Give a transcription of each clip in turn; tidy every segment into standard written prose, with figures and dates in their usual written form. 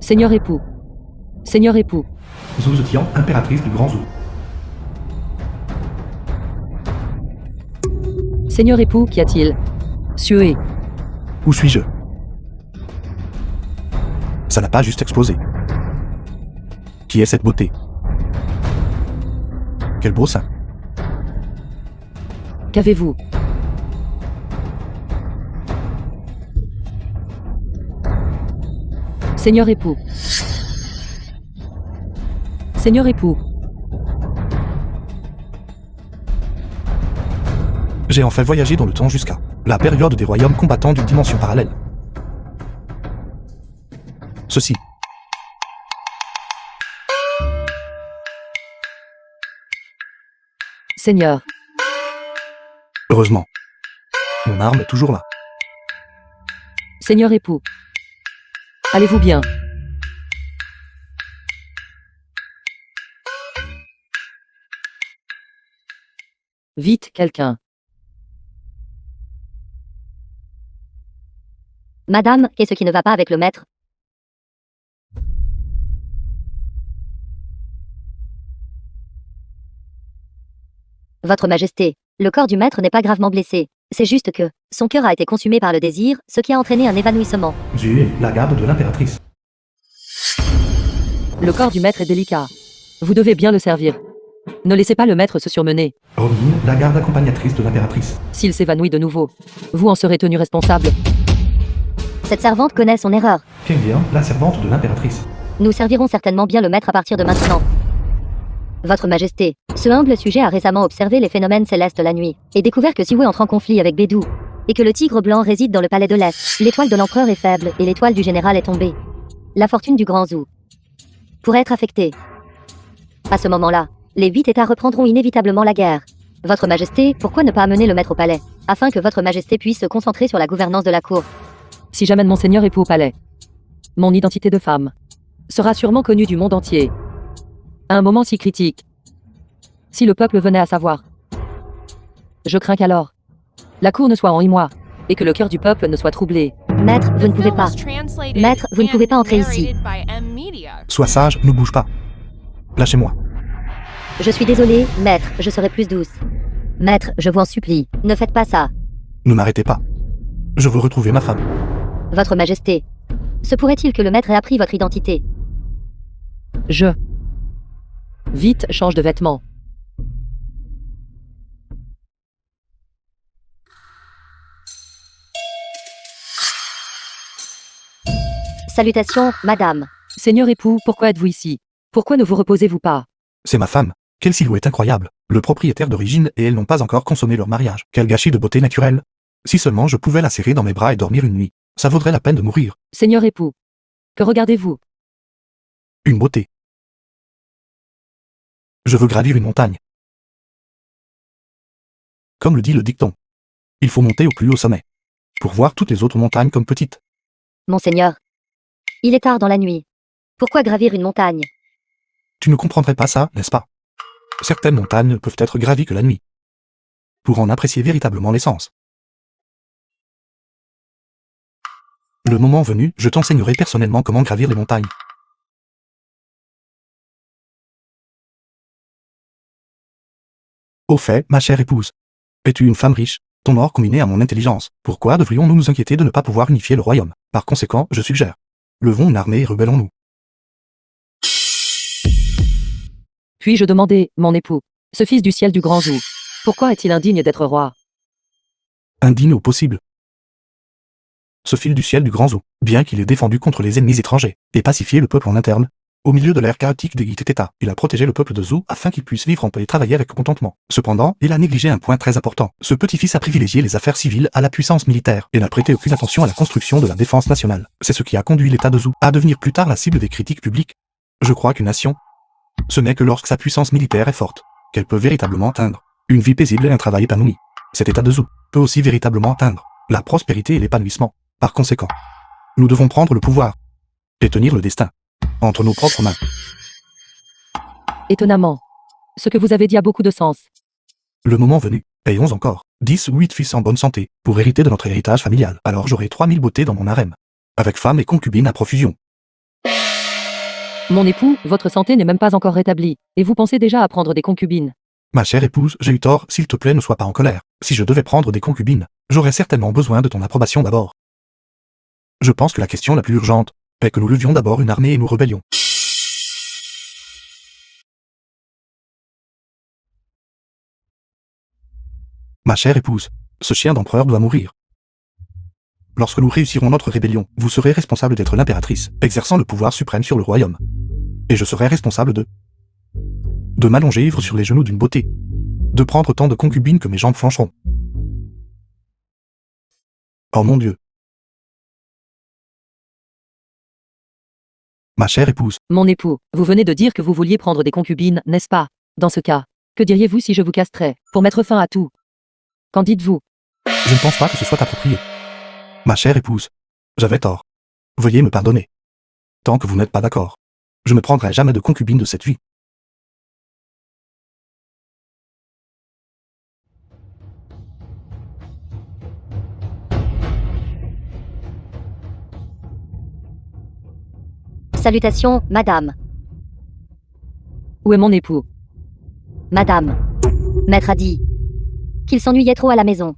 Seigneur époux. Seigneur époux. Zhou Zetian, impératrice du Grand Zhou. Seigneur époux, qu'y a-t-il? Sué. Où suis-je? Ça n'a pas juste explosé. Qui est cette beauté? Quel beau sein. Qu'avez-vous? Seigneur époux. Seigneur époux. J'ai enfin voyagé dans le temps jusqu'à la période des royaumes combattants d'une dimension parallèle. Ceci. Seigneur. Heureusement. Mon arme est toujours là. Seigneur époux. Allez-vous bien? Vite, quelqu'un. Madame, qu'est-ce qui ne va pas avec le maître? Votre Majesté, le corps du maître n'est pas gravement blessé. C'est juste que son cœur a été consumé par le désir, ce qui a entraîné un évanouissement. Zhu est la garde de l'impératrice. Le corps du maître est délicat. Vous devez bien le servir. Ne laissez pas le maître se surmener. Romine, la garde accompagnatrice de l'impératrice. S'il s'évanouit de nouveau, vous en serez tenu responsable. Cette servante connaît son erreur. Tienlian, la servante de l'impératrice. Nous servirons certainement bien le maître à partir de maintenant. Votre Majesté, ce humble sujet a récemment observé les phénomènes célestes la nuit, et découvert que Siwei entre en conflit avec Bédou, et que le tigre blanc réside dans le palais de l'Est. L'étoile de l'empereur est faible, et l'étoile du général est tombée. La fortune du Grand Zhou pourrait être affectée. À ce moment-là, les 8 États reprendront inévitablement la guerre. Votre Majesté, pourquoi ne pas amener le maître au palais, afin que votre Majesté puisse se concentrer sur la gouvernance de la cour? Si j'amène mon seigneur époux au palais, mon identité de femme sera sûrement connue du monde entier. À un moment si critique, si le peuple venait à savoir, je crains qu'alors la cour ne soit en émoi et que le cœur du peuple ne soit troublé. Maître, vous ne pouvez pas. Maître, vous ne pouvez pas entrer ici. Sois sage, ne bouge pas. Lâchez-moi. Je suis désolée, maître, je serai plus douce. Maître, je vous en supplie, ne faites pas ça. Ne m'arrêtez pas. Je veux retrouver ma femme. Votre Majesté, se pourrait-il que le maître ait appris votre identité? Vite, change de vêtements. Salutations, madame. Seigneur époux, pourquoi êtes-vous ici? Pourquoi ne vous reposez-vous pas? C'est ma femme. Quelle silhouette incroyable. Le propriétaire d'origine et elle n'ont pas encore consommé leur mariage. Quel gâchis de beauté naturelle. Si seulement je pouvais la serrer dans mes bras et dormir une nuit. Ça vaudrait la peine de mourir. Seigneur époux, que regardez-vous? Une beauté. Je veux gravir une montagne. Comme le dit le dicton. Il faut monter au plus haut sommet. Pour voir toutes les autres montagnes comme petites. Monseigneur, il est tard dans la nuit. Pourquoi gravir une montagne? Tu ne comprendrais pas ça, n'est-ce pas? Certaines montagnes ne peuvent être gravies que la nuit. Pour en apprécier véritablement l'essence. Le moment venu, je t'enseignerai personnellement comment gravir les montagnes. Au fait, ma chère épouse, es-tu une femme riche, ton or combiné à mon intelligence? Pourquoi devrions-nous nous inquiéter de ne pas pouvoir unifier le royaume? Par conséquent, je suggère. Levons une armée et rebellons-nous. Puis-je demander, mon époux, ce fils du ciel du Grand Zhou, pourquoi est-il indigne d'être roi? Indigne au possible. Ce fil du ciel du Grand Zhou, bien qu'il ait défendu contre les ennemis étrangers, et pacifié le peuple en interne, au milieu de l'ère chaotique des États, il a protégé le peuple de Zhou afin qu'il puisse vivre en paix et travailler avec contentement. Cependant, il a négligé un point très important. Ce petit-fils a privilégié les affaires civiles à la puissance militaire, et n'a prêté aucune attention à la construction de la défense nationale. C'est ce qui a conduit l'État de Zhou à devenir plus tard la cible des critiques publiques. Je crois qu'une nation, ce n'est que lorsque sa puissance militaire est forte, qu'elle peut véritablement atteindre une vie paisible et un travail épanoui. Cet État de Zhou peut aussi véritablement atteindre la prospérité et l'épanouissement. Par conséquent, nous devons prendre le pouvoir et tenir le destin entre nos propres mains. Étonnamment, ce que vous avez dit a beaucoup de sens. Le moment venu, ayons encore 10 ou 8 fils en bonne santé pour hériter de notre héritage familial. Alors j'aurai 3000 beautés dans mon harem, avec femmes et concubines à profusion. Mon époux, votre santé n'est même pas encore rétablie, et vous pensez déjà à prendre des concubines. Ma chère épouse, j'ai eu tort, s'il te plaît ne sois pas en colère. Si je devais prendre des concubines, j'aurais certainement besoin de ton approbation d'abord. Je pense que la question la plus urgente est que nous levions d'abord une armée et nous rebellions. Ma chère épouse, ce chien d'empereur doit mourir. Lorsque nous réussirons notre rébellion, vous serez responsable d'être l'impératrice, exerçant le pouvoir suprême sur le royaume. Et je serai responsable de m'allonger ivre sur les genoux d'une beauté, de prendre tant de concubines que mes jambes flancheront. Oh mon Dieu. Ma chère épouse, Mon époux, vous venez de dire que vous vouliez prendre des concubines, n'est-ce pas? Dans ce cas, que diriez-vous si je vous castrais, pour mettre fin à tout? Qu'en dites-vous? je ne pense pas que ce soit approprié. Ma chère épouse, j'avais tort. Veuillez me pardonner. Tant que vous n'êtes pas d'accord, je ne prendrai jamais de concubine de cette vie. Salutations, madame. Où est mon époux? Madame. Maître a dit qu'il s'ennuyait trop à la maison.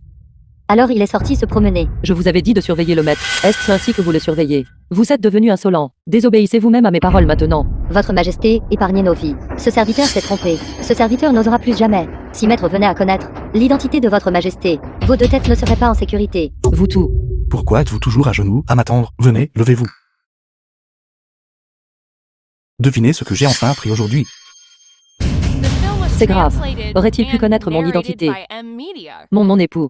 Alors il est sorti se promener. Je vous avais dit de surveiller le maître. Est-ce ainsi que vous le surveillez? Vous êtes devenu insolent. Désobéissez vous-même à mes paroles maintenant. Votre Majesté, épargnez nos vies. Ce serviteur s'est trompé. Ce serviteur n'osera plus jamais. Si Maître venait à connaître l'identité de votre Majesté, vos deux têtes ne seraient pas en sécurité. Vous tout. Pourquoi êtes-vous toujours à genoux, à m'attendre? Venez, levez-vous. Devinez ce que j'ai enfin appris aujourd'hui. C'est grave. Aurait-il pu connaître mon identité? Mon époux.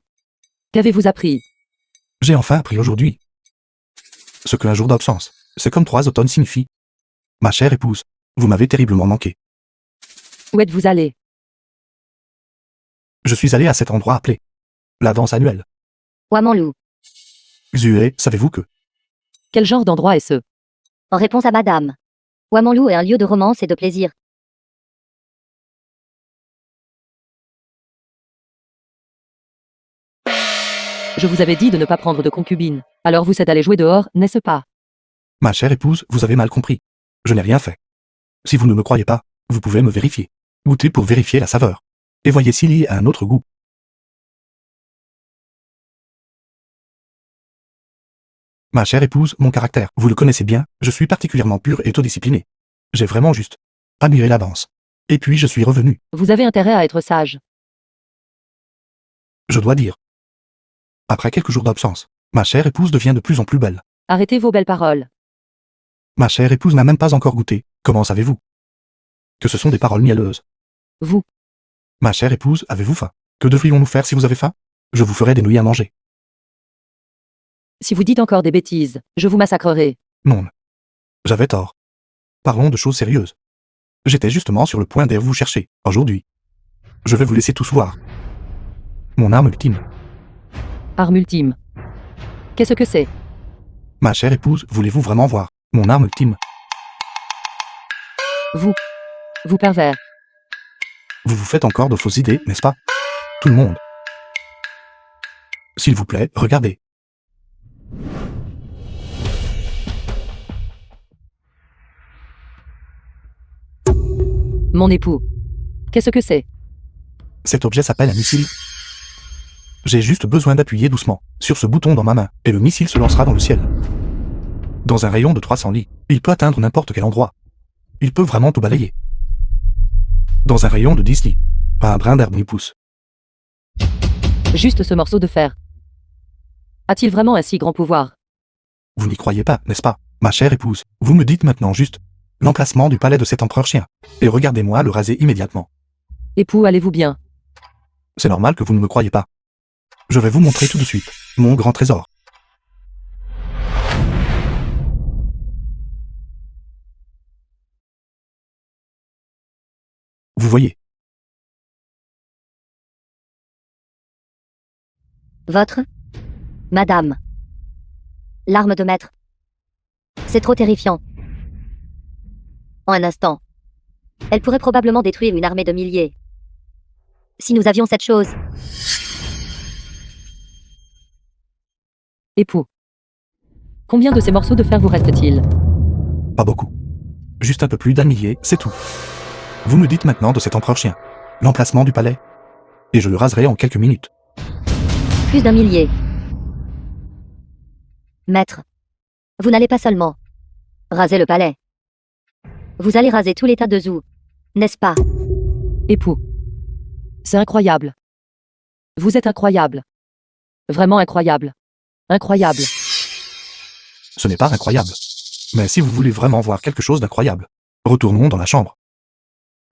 Qu'avez-vous appris? J'ai enfin appris aujourd'hui ce qu'un jour d'absence, c'est comme 3 automnes signifie. Ma chère épouse, vous m'avez terriblement manqué. Où êtes-vous allé? Je suis allé à cet endroit appelé la danse annuelle. Ouamanlou. Xué, savez-vous que Quel genre d'endroit est-ce? En réponse à madame. Ouamanlou est un lieu de romance et de plaisir. Je vous avais dit de ne pas prendre de concubine. Alors vous êtes allé jouer dehors, n'est-ce pas? Ma chère épouse, vous avez mal compris. Je n'ai rien fait. Si vous ne me croyez pas, vous pouvez me vérifier. Goûtez pour vérifier la saveur. Et voyez s'il y a un autre goût. Ma chère épouse, mon caractère, vous le connaissez bien, je suis particulièrement pur et autodiscipliné. J'ai vraiment juste admiré la danse. Et puis je suis revenu. Vous avez intérêt à être sage. Je dois dire. Après quelques jours d'absence, ma chère épouse devient de plus en plus belle. Arrêtez vos belles paroles. Ma chère épouse n'a même pas encore goûté. Comment savez-vous que ce sont des paroles mielleuses? Vous. Ma chère épouse, avez-vous faim? Que devrions-nous faire si vous avez faim? Je vous ferai des nouilles à manger. Si vous dites encore des bêtises, je vous massacrerai. Non. J'avais tort. Parlons de choses sérieuses. J'étais justement sur le point d'aller vous chercher, aujourd'hui. Je vais vous laisser tous voir. Mon arme ultime. Arme ultime. Qu'est-ce que c'est? Ma chère épouse, voulez-vous vraiment voir mon arme ultime? Vous pervers. Vous vous faites encore de fausses idées, n'est-ce pas? Tout le monde. S'il vous plaît, regardez. Mon époux. Qu'est-ce que c'est? Cet objet s'appelle un missile. J'ai juste besoin d'appuyer doucement sur ce bouton dans ma main, et le missile se lancera dans le ciel. Dans un rayon de 300 lits, il peut atteindre n'importe quel endroit. Il peut vraiment tout balayer. Dans un rayon de 10 lits, pas un brin d'herbe n'y pousse. Juste ce morceau de fer. A-t-il vraiment un si grand pouvoir? Vous n'y croyez pas, n'est-ce pas, ma chère épouse? Vous me dites maintenant juste l'emplacement du palais de cet empereur chien. Et regardez-moi le raser immédiatement. Époux, allez-vous bien? C'est normal que vous ne me croyez pas. Je vais vous montrer tout de suite mon grand trésor. Vous voyez, Votre Madame. L'arme de maître. C'est trop terrifiant. En un instant. Elle pourrait probablement détruire une armée de milliers. Si nous avions cette chose. Époux. Combien de ces morceaux de fer vous reste-t-il? pas beaucoup. Juste un peu plus d'un millier, c'est tout. Vous me dites maintenant de cet empereur chien. L'emplacement du palais. Et je le raserai en quelques minutes. Plus d'un millier. Maître, vous n'allez pas seulement raser le palais. Vous allez raser tout l'état de Zou, n'est-ce pas? Époux. C'est incroyable. Vous êtes incroyable. Vraiment incroyable. Incroyable. Ce n'est pas incroyable. Mais si vous voulez vraiment voir quelque chose d'incroyable, retournons dans la chambre.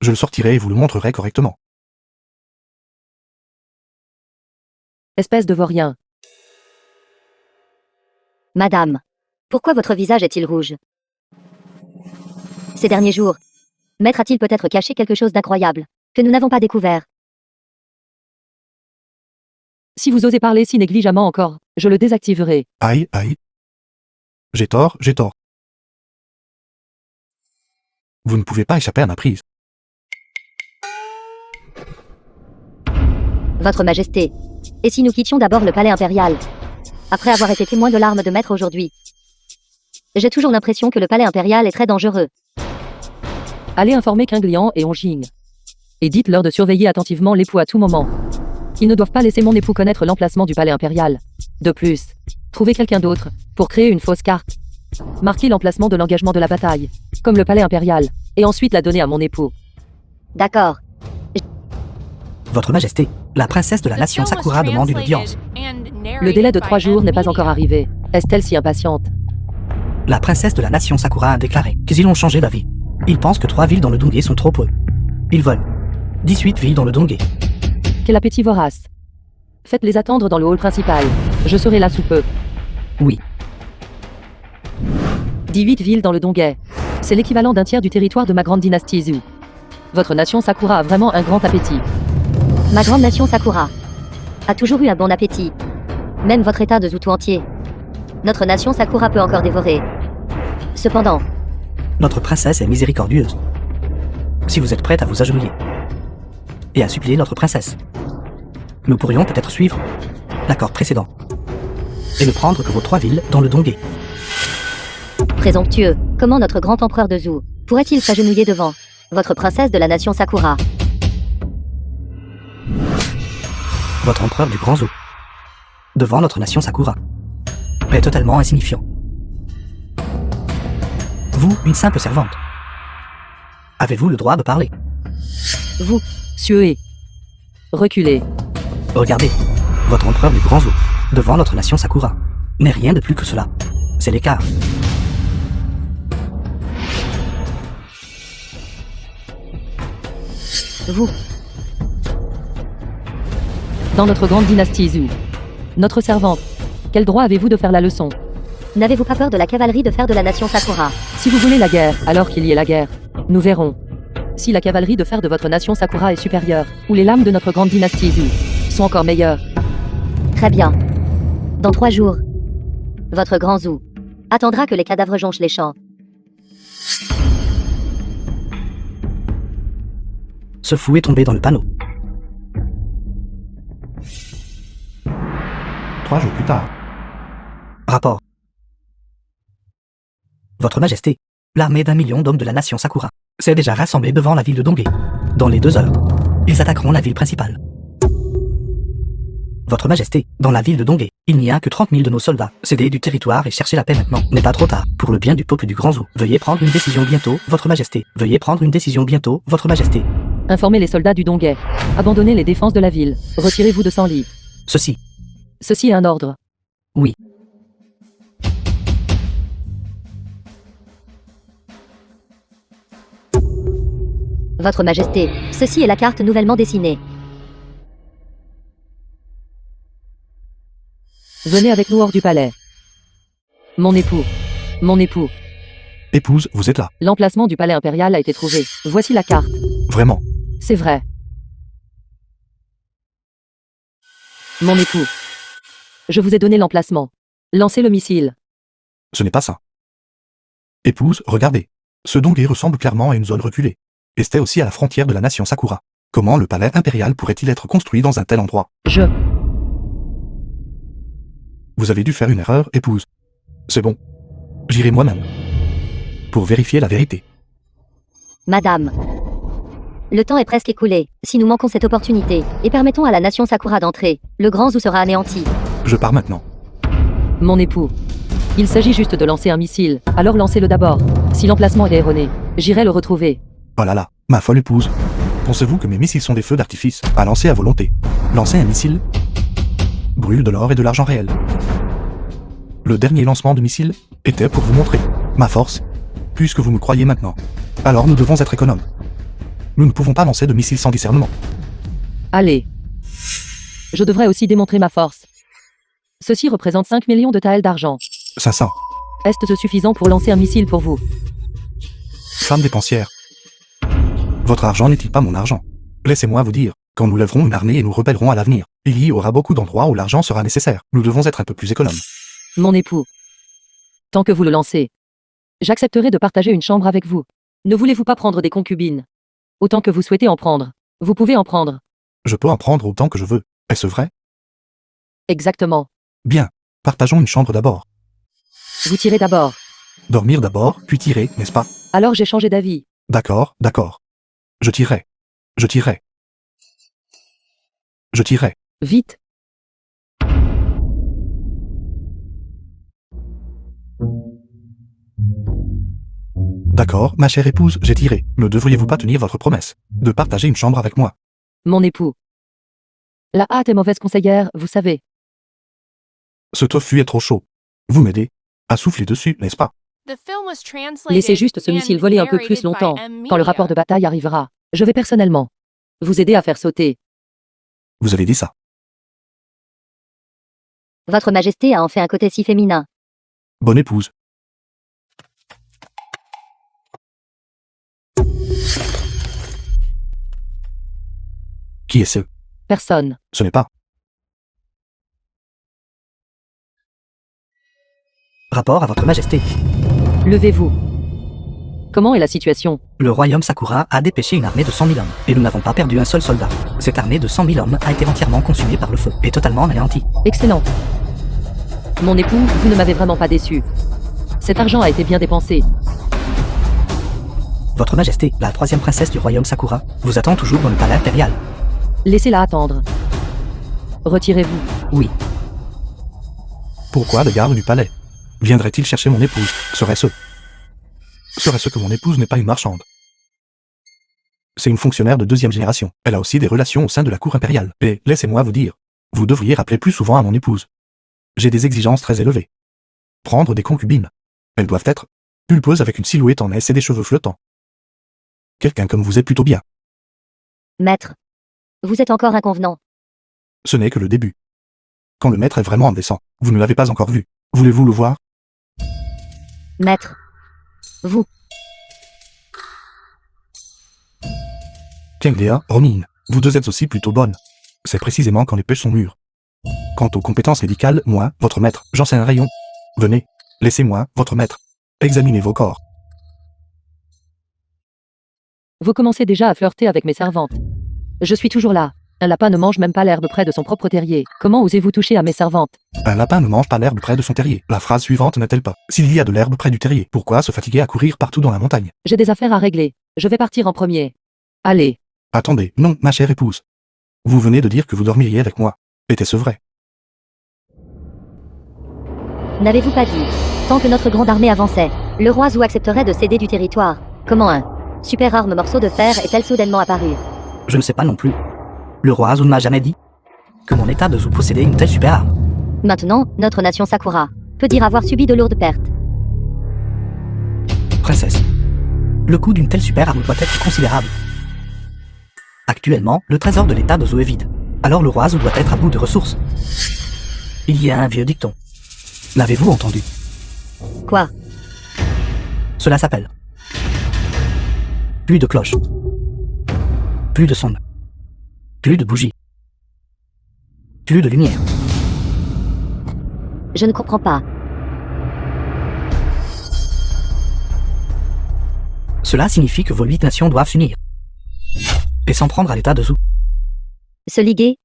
Je le sortirai et vous le montrerai correctement. Espèce de vaurien. Madame, pourquoi votre visage est-il rouge? Ces derniers jours, Maître a-t-il peut-être caché quelque chose d'incroyable, que nous n'avons pas découvert? Si vous osez parler si négligemment encore, je le désactiverai. Aïe, aïe. J'ai tort, j'ai tort. Vous ne pouvez pas échapper à ma prise. Votre Majesté, et si nous quittions d'abord le palais impérial, après avoir été témoin de l'arme de Maître aujourd'hui? J'ai toujours l'impression que le palais impérial est très dangereux. Allez informer Qingliang et Onjing. Et dites-leur de surveiller attentivement l'époux à tout moment. Ils ne doivent pas laisser mon époux connaître l'emplacement du palais impérial. De plus, trouvez quelqu'un d'autre, pour créer une fausse carte. Marquez l'emplacement de l'engagement de la bataille, comme le palais impérial, et ensuite la donner à mon époux. D'accord. Votre Majesté, la princesse de la nation Sakura demande une audience. Le délai de 3 jours n'est pas encore arrivé. Est-elle si impatiente? La princesse de la nation Sakura a déclaré qu'ils ont changé d'avis. Ils pensent que 3 villes dans le Dongé sont trop peu. Ils veulent 18 villes dans le Dongé. Quel appétit vorace. Faites-les attendre dans le hall principal. Je serai là sous peu. Oui. 18 villes dans le Dongay. C'est l'équivalent d'un tiers du territoire de ma grande dynastie Zhou. Votre nation Sakura a vraiment un grand appétit. Ma grande nation Sakura a toujours eu un bon appétit. Même votre état de Zou tout entier. Notre nation Sakura peut encore dévorer. Cependant, Notre princesse est miséricordieuse. Si vous êtes prête à vous agenouiller et à supplier notre princesse, nous pourrions peut-être suivre l'accord précédent et ne prendre que vos 3 villes dans le Dongé. présomptueux, comment notre grand empereur de Zou pourrait-il s'agenouiller devant votre princesse de la nation Sakura? Votre empereur du Grand Zou, devant notre nation Sakura, est totalement insignifiant. Vous, une simple servante, avez-vous le droit de parler? Vous, suez. Reculez. Regardez, votre empereur du Grand Zou, devant notre nation Sakura, n'est rien de plus que cela. C'est l'écart. Vous, Dans notre grande dynastie Zhou. Notre servante. Quel droit avez-vous de faire la leçon? n'avez-vous pas peur de la cavalerie de fer de la nation Sakura? Si vous voulez la guerre, alors qu'il y ait la guerre. Nous verrons. Si la cavalerie de fer de votre nation Sakura est supérieure, ou les lames de notre grande dynastie Zhou sont encore meilleures. Très bien. Dans 3 jours, votre grand Zou attendra que les cadavres jonchent les champs. Ce fou est tombé dans le panneau. 3 jours plus tard. Rapport. Votre Majesté, l'armée d'1 million d'hommes de la nation Sakura s'est déjà rassemblée devant la ville de Dongé. Dans les 2 heures, ils attaqueront la ville principale. Votre Majesté, dans la ville de Dongé, il n'y a que 30 000 de nos soldats. Cédez du territoire et cherchez la paix maintenant. N'est pas trop tard. Pour le bien du peuple du Grand Zou, veuillez prendre une décision bientôt, Votre Majesté. Veuillez prendre une décision bientôt, Votre Majesté. Informez les soldats du Dongay. Abandonnez les défenses de la ville. Retirez-vous de Senli. Ceci. Ceci est un ordre. Oui. Votre Majesté, ceci est la carte nouvellement dessinée. Venez avec nous hors du palais. Mon époux. Mon époux. Épouse, vous êtes là. L'emplacement du palais impérial a été trouvé. Voici la carte. Vraiment. C'est vrai. Mon époux. Je vous ai donné l'emplacement. Lancez le missile. Ce n'est pas ça. Épouse, regardez. Ce Dongé ressemble clairement à une zone reculée. Et c'était aussi à la frontière de la nation Sakura. Comment le palais impérial pourrait-il être construit dans un tel endroit? Vous avez dû faire une erreur, épouse. C'est bon. J'irai moi-même. Pour vérifier la vérité. Madame. Le temps est presque écoulé. Si nous manquons cette opportunité, et permettons à la nation Sakura d'entrer, le grand zoo sera anéanti. Je pars maintenant. Mon époux. Il s'agit juste de lancer un missile, alors lancez-le d'abord. Si l'emplacement est erroné, j'irai le retrouver. Oh là là, ma folle épouse. Pensez-vous que mes missiles sont des feux d'artifice à lancer à volonté? Lancer un missile brûle de l'or et de l'argent réel. Le dernier lancement de missile était pour vous montrer ma force, puisque vous me croyez maintenant. Alors nous devons être économes. Nous ne pouvons pas lancer de missiles sans discernement. Allez. Je devrais aussi démontrer ma force. Ceci représente 5 millions de taels d'argent. 500. Est-ce suffisant pour lancer un missile pour vous? Femme dépensière. Votre argent n'est-il pas mon argent? Laissez-moi vous dire, quand nous lèverons une armée et nous rebellerons à l'avenir, il y aura beaucoup d'endroits où l'argent sera nécessaire. Nous devons être un peu plus économes. Mon époux. Tant que vous le lancez, j'accepterai de partager une chambre avec vous. Ne voulez-vous pas prendre des concubines? Autant que vous souhaitez en prendre. Vous pouvez en prendre. Je peux en prendre autant que je veux. Est-ce vrai? Exactement. Bien. Partageons une chambre d'abord. Vous tirez d'abord. Dormir d'abord, puis tirer, n'est-ce pas? Alors j'ai changé d'avis. D'accord, d'accord. Je tirerai. Je tirerai. Je tirerai. Vite. D'accord, ma chère épouse, j'ai tiré. Ne devriez-vous pas tenir votre promesse de partager une chambre avec moi? Mon époux. La hâte est mauvaise conseillère, vous savez. Ce tofu est trop chaud. Vous m'aidez à souffler dessus, n'est-ce pas? Laissez juste ce missile voler un peu plus longtemps. Quand le rapport de bataille arrivera, je vais personnellement vous aider à faire sauter. Vous avez dit ça. Votre Majesté a en fait un côté si féminin. Bonne épouse. Qui est ce? Personne. Ce n'est pas. Rapport à votre majesté. Levez-vous. Comment est la situation? Le royaume Sakura a dépêché une armée de 100 000 hommes, et nous n'avons pas perdu un seul soldat. Cette armée de 100 000 hommes a été entièrement consumée par le feu, et totalement anéantie. Excellent. Mon époux, vous ne m'avez vraiment pas déçu. Cet argent a été bien dépensé. Votre majesté, la 3e princesse du royaume Sakura, vous attend toujours dans le palais impérial. Laissez-la attendre. Retirez-vous. Oui. Pourquoi le garde du palais viendrait-il chercher mon épouse? Serait-ce que mon épouse n'est pas une marchande? C'est une fonctionnaire de 2e génération. Elle a aussi des relations au sein de la cour impériale. Et, laissez-moi vous dire, vous devriez rappeler plus souvent à mon épouse. J'ai des exigences très élevées. Prendre des concubines. Elles doivent être pulpeuses avec une silhouette en S et des cheveux flottants. Quelqu'un comme vous est plutôt bien. Maître. Vous êtes encore inconvenant. Ce n'est que le début. Quand le maître est vraiment indécent, vous ne l'avez pas encore vu. Voulez-vous le voir? Maître. Vous. Kengdea, Ronin, vous deux êtes aussi plutôt bonnes. C'est précisément quand les pêches sont mûres. Quant aux compétences médicales, moi, votre maître, j'en sais un rayon. Venez, laissez-moi, votre maître. Examinez vos corps. Vous commencez déjà à flirter avec mes servantes. Je suis toujours là. Un lapin ne mange même pas l'herbe près de son propre terrier. Comment osez-vous toucher à mes servantes? Un lapin ne mange pas l'herbe près de son terrier. La phrase suivante n'est-elle pas? S'il y a de l'herbe près du terrier, pourquoi se fatiguer à courir partout dans la montagne? J'ai des affaires à régler. Je vais partir en premier. Allez. Attendez, non, ma chère épouse. Vous venez de dire que vous dormiriez avec moi. Était-ce vrai? N'avez-vous pas dit, tant que notre grande armée avançait, le roi Zhou accepterait de céder du territoire? Comment un super arme morceau de fer est-elle soudainement apparu? Je ne sais pas non plus. Le roi Azun ne m'a jamais dit que mon état de Zou possédait une telle super arme. Maintenant, notre nation Sakura peut dire avoir subi de lourdes pertes. Princesse, le coût d'une telle super arme doit être considérable. Actuellement, le trésor de l'état de Zou est vide. Alors le roi Azun doit être à bout de ressources. Il y a un vieux dicton. L'avez-vous entendu? Quoi? Cela s'appelle plus de cloches, plus de sondes, plus de bougies, plus de lumière. Je ne comprends pas. Cela signifie que vos 8 nations doivent s'unir et s'en prendre à l'état de Zou. Se liguer?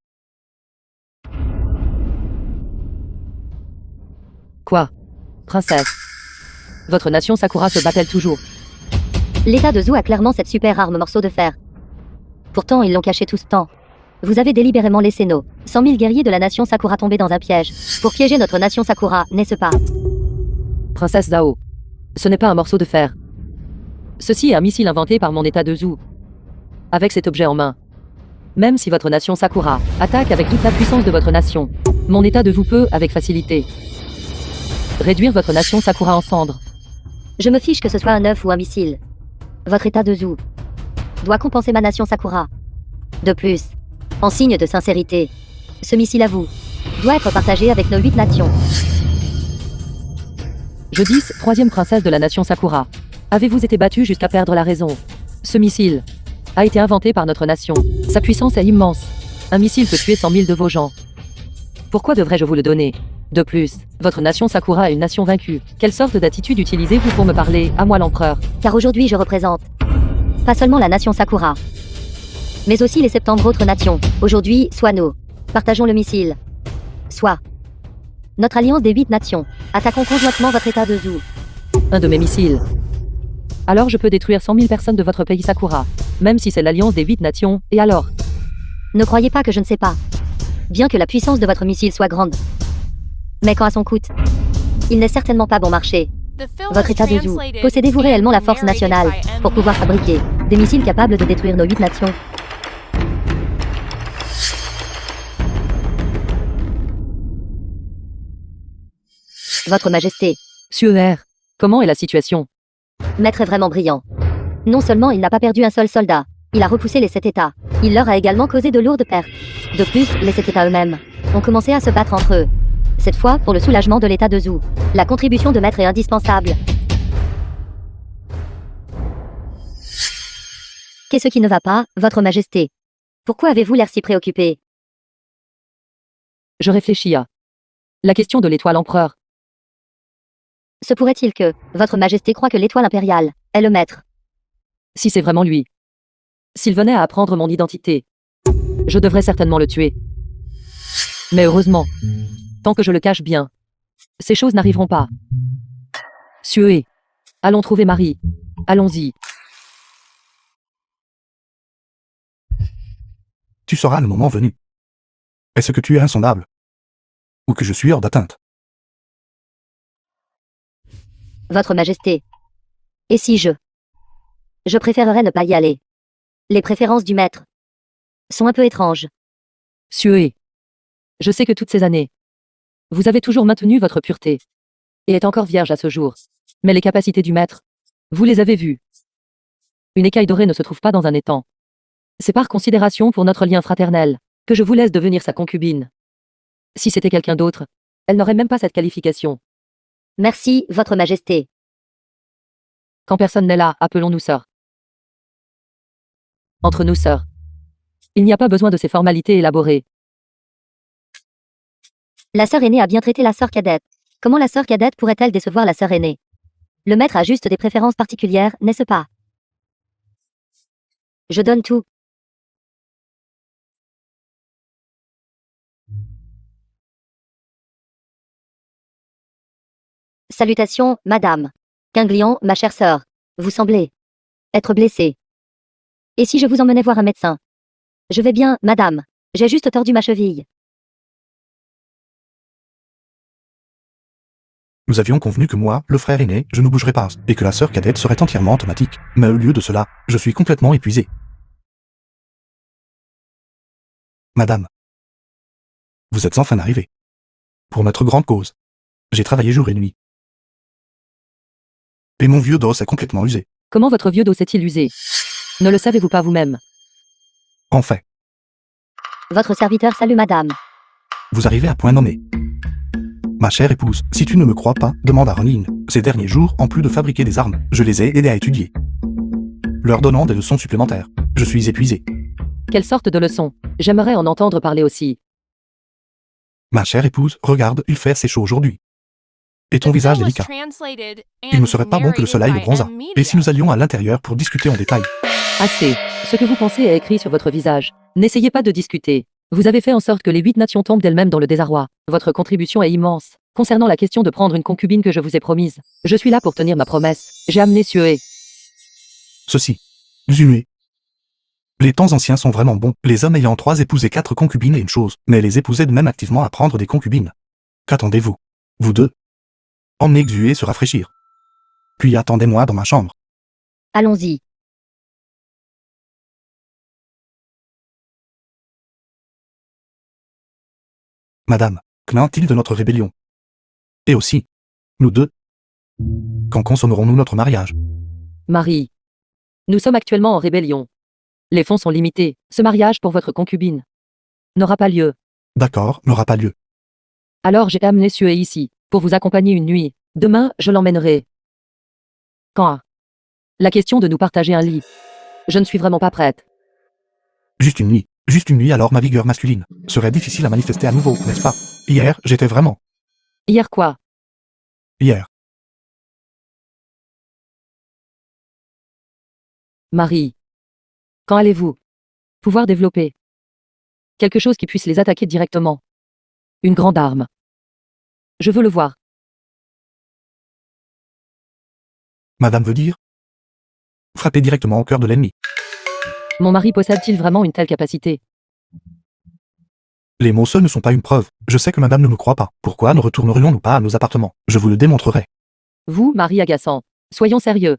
Quoi? Princesse. Votre nation Sakura se bat-elle toujours? L'État de Zou a clairement cette super arme morceau de fer. Pourtant, ils l'ont caché tout ce temps. Vous avez délibérément laissé nos 100 000 guerriers de la nation Sakura tomber dans un piège. Pour piéger notre nation Sakura, n'est-ce pas? Princesse Zhao. Ce n'est pas un morceau de fer. Ceci est un missile inventé par mon État de Zou. Avec cet objet en main. Même si votre nation Sakura attaque avec toute la puissance de votre nation, mon État de Zou peut, avec facilité, réduire votre nation Sakura en cendres. Je me fiche que ce soit un œuf ou un missile. Votre État de Zou doit compenser ma nation Sakura. De plus, en signe de sincérité, ce missile à vous doit être partagé avec nos 8 nations. Je dis, troisième princesse de la nation Sakura. Avez-vous été battue jusqu'à perdre la raison? Ce missile a été inventé par notre nation. Sa puissance est immense. Un missile peut tuer 100 000 de vos gens. Pourquoi devrais-je vous le donner? De plus, votre nation Sakura est une nation vaincue. Quelle sorte d'attitude utilisez-vous pour me parler, à moi l'empereur? Car aujourd'hui je représente pas seulement la nation Sakura, mais aussi les 70 autres nations. Aujourd'hui, soit nous partageons le missile, soit notre alliance des 8 nations. Attaquons conjointement votre État de Zou. Un de mes missiles. Alors je peux détruire 100 000 personnes de votre pays Sakura, même si c'est l'alliance des 8 nations, et alors? Ne croyez pas que je ne sais pas. Bien que la puissance de votre missile soit grande. Mais quand à son coût, il n'est certainement pas bon marché. Votre État de Zou, possédez-vous réellement la force nationale pour pouvoir fabriquer des missiles capables de détruire nos 8 nations? Votre Majesté, Suer, comment est la situation? Maître est vraiment brillant. Non seulement il n'a pas perdu un seul soldat, il a repoussé les 7 États. Il leur a également causé de lourdes pertes. De plus, les 7 États eux-mêmes ont commencé à se battre entre eux. Cette fois, pour le soulagement de l'État de Zou. La contribution de Maître est indispensable. Qu'est-ce qui ne va pas, Votre Majesté? Pourquoi avez-vous l'air si préoccupé? Je réfléchis à la question de l'étoile empereur. Se pourrait-il que Votre Majesté croit que l'étoile impériale est le maître? Si c'est vraiment lui. S'il venait à apprendre mon identité, je devrais certainement le tuer. Mais heureusement, tant que je le cache bien, ces choses n'arriveront pas. Suer, allons trouver Marie. Allons-y. Tu sauras le moment venu. Est-ce que tu es insondable? Ou que je suis hors d'atteinte? Votre Majesté. Et si je préférerais ne pas y aller. Les préférences du maître sont un peu étranges. Suer, je sais que toutes ces années, vous avez toujours maintenu votre pureté, et est encore vierge à ce jour. Mais les capacités du maître, vous les avez vues. Une écaille dorée ne se trouve pas dans un étang. C'est par considération pour notre lien fraternel que je vous laisse devenir sa concubine. Si c'était quelqu'un d'autre, elle n'aurait même pas cette qualification. Merci, Votre Majesté. Quand personne n'est là, appelons-nous sœurs. Entre nous sœurs, il n'y a pas besoin de ces formalités élaborées. La sœur aînée a bien traité la sœur cadette. Comment la sœur cadette pourrait-elle décevoir la sœur aînée? Le maître a juste des préférences particulières, n'est-ce pas? Je donne tout. Salutations, madame. Quinglion, ma chère sœur. Vous semblez être blessée. Et si je vous emmenais voir un médecin? Je vais bien, madame. J'ai juste tordu ma cheville. Nous avions convenu que moi, le frère aîné, je ne bougerais pas, et que la sœur cadette serait entièrement automatique. Mais au lieu de cela, je suis complètement épuisé. Madame, vous êtes enfin arrivée. Pour notre grande cause. J'ai travaillé jour et nuit. Et mon vieux dos est complètement usé. Comment votre vieux dos s'est-il usé? Ne le savez-vous pas vous-même? En fait, Votre serviteur salue madame. vous arrivez à point nommé. Ma chère épouse, si tu ne me crois pas, demande à Ronin. Ces derniers jours, en plus de fabriquer des armes, je les ai aidés à étudier. Leur donnant des leçons supplémentaires. Je suis épuisé. Quelle sorte de leçon? J'aimerais en entendre parler aussi. Ma chère épouse, regarde, il fait assez chaud aujourd'hui. Et ton visage délicat. Il ne serait pas bon que le soleil le bronzât. Et si nous allions à l'intérieur pour discuter en détail? Assez. Ce que vous pensez est écrit sur votre visage. N'essayez pas de discuter. Vous avez fait en sorte que les 8 nations tombent d'elles-mêmes dans le désarroi. Votre contribution est immense. Concernant la question de prendre une concubine que je vous ai promise, je suis là pour tenir ma promesse. J'ai amené Suer. Ceci. Zumué. Les temps anciens sont vraiment bons, les hommes ayant 3 épouses et 4 concubines et une chose, mais les épouses aident même activement à prendre des concubines. Qu'attendez-vous? Vous deux? Emmenez Xué se rafraîchir. Puis attendez-moi dans ma chambre. Allons-y. Madame, qu'en-est-il de notre rébellion? Et aussi, nous deux, quand consommerons-nous notre mariage? Marie. Nous sommes actuellement en rébellion. Les fonds sont limités. Ce mariage pour votre concubine n'aura pas lieu. D'accord, n'aura pas lieu. Alors j'ai amené Xué ici, pour vous accompagner une nuit. Demain, je l'emmènerai. Quand? La question de nous partager un lit. Je ne suis vraiment pas prête. Juste une nuit alors ma vigueur masculine serait difficile à manifester à nouveau, n'est-ce pas? Hier, j'étais vraiment. Hier quoi? Hier. Marie. Quand allez-vous pouvoir développer quelque chose qui puisse les attaquer directement? Une grande arme. Je veux le voir. Madame veut dire? Frapper directement au cœur de l'ennemi. Mon mari possède-t-il vraiment une telle capacité? Les mots seuls ne sont pas une preuve. Je sais que madame ne nous croit pas. Pourquoi ne retournerions-nous pas à nos appartements? Je vous le démontrerai. Vous, Marie agaçant. Soyons sérieux.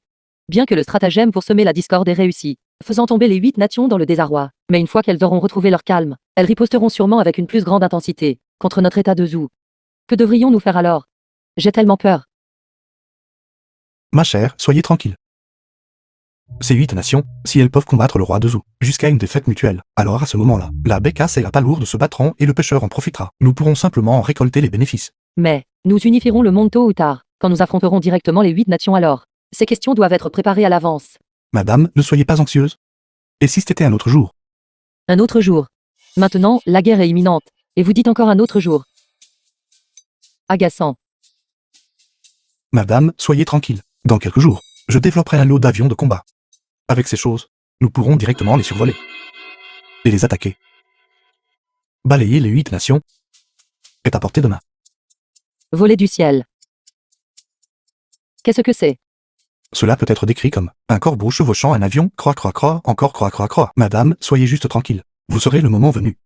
Bien que le stratagème pour semer la discorde ait réussi, faisant tomber les 8 nations dans le désarroi, mais une fois qu'elles auront retrouvé leur calme, elles riposteront sûrement avec une plus grande intensité contre notre état de zou. Que devrions-nous faire alors? J'ai tellement peur. Ma chère, soyez tranquille. Ces 8 nations, si elles peuvent combattre le roi de Zou, jusqu'à une défaite mutuelle, alors à ce moment-là, la bécasse et la palourde se battront et le pêcheur en profitera. Nous pourrons simplement en récolter les bénéfices. Mais, nous unifierons le monde tôt ou tard, quand nous affronterons directement les 8 nations alors. Ces questions doivent être préparées à l'avance. Madame, ne soyez pas anxieuse. Et si c'était un autre jour? Un autre jour. Maintenant, la guerre est imminente. Et vous dites encore un autre jour. Agaçant. Madame, soyez tranquille. Dans quelques jours, je développerai un lot d'avions de combat. Avec ces choses, nous pourrons directement les survoler. Et les attaquer. Balayer les 8 nations est à portée de main. Voler du ciel. Qu'est-ce que c'est? Cela peut être décrit comme un corbeau chevauchant un avion, croix croix croix, encore croix croix croix. Madame, soyez juste tranquille. Vous serez le moment venu.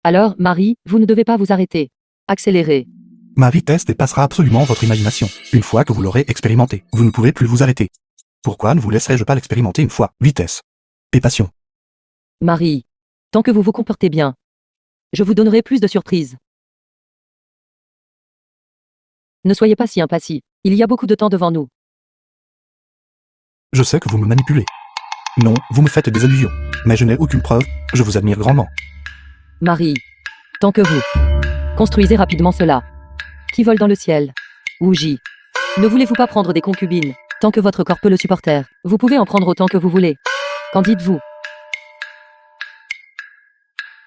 Alors, Marie, vous ne devez pas vous arrêter. Accélérez. Ma vitesse dépassera absolument votre imagination. Une fois que vous l'aurez expérimenté, vous ne pouvez plus vous arrêter. Pourquoi ne vous laisserais-je pas l'expérimenter une fois? Vitesse. Et passion. Marie. Tant que vous vous comportez bien. Je vous donnerai plus de surprises. Ne soyez pas si impassible. Il y a beaucoup de temps devant nous. Je sais que vous me manipulez. Non, vous me faites des allusions. Mais je n'ai aucune preuve, je vous admire grandement. Marie. Tant que vous construisez rapidement cela. Qui vole dans le ciel? Ouji. Ne voulez-vous pas prendre des concubines? Tant que votre corps peut le supporter, vous pouvez en prendre autant que vous voulez. Qu'en dites-vous?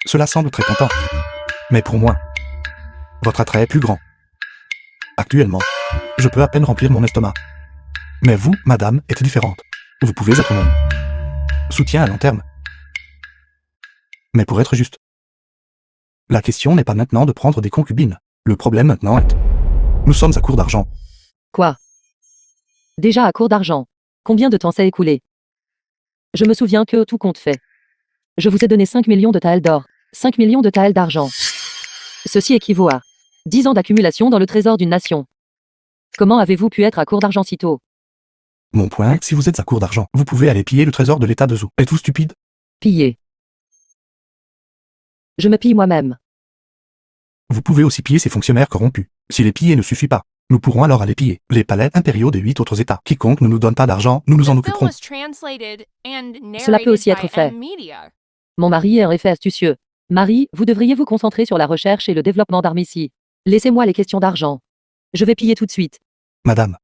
Cela semble très tentant. Mais pour moi, votre attrait est plus grand. Actuellement, je peux à peine remplir mon estomac. Mais vous, madame, êtes différente. Vous pouvez être mon soutien à long terme. Mais pour être juste, la question n'est pas maintenant de prendre des concubines. Le problème maintenant est... Nous sommes à court d'argent. Quoi? Déjà à court d'argent. Combien de temps s'est écoulé? Je me souviens que, tout compte fait, je vous ai donné 5 millions de taels d'or, 5 millions de taels d'argent. Ceci équivaut à 10 ans d'accumulation dans le trésor d'une nation. Comment avez-vous pu être à court d'argent si tôt? Mon point, si vous êtes à court d'argent, vous pouvez aller piller le trésor de l'état de Zou. Êtes-vous stupide? Piller. Je me pille moi-même. Vous pouvez aussi piller ces fonctionnaires corrompus. Si les piller ne suffit pas, nous pourrons alors aller piller les palais impériaux des 8 autres États. Quiconque ne nous donne pas d'argent, nous nous en occuperons. Cela peut aussi être fait. Mon mari est en effet astucieux. Marie, vous devriez vous concentrer sur la recherche et le développement d'armes ici. Laissez-moi les questions d'argent. Je vais piller tout de suite. Madame,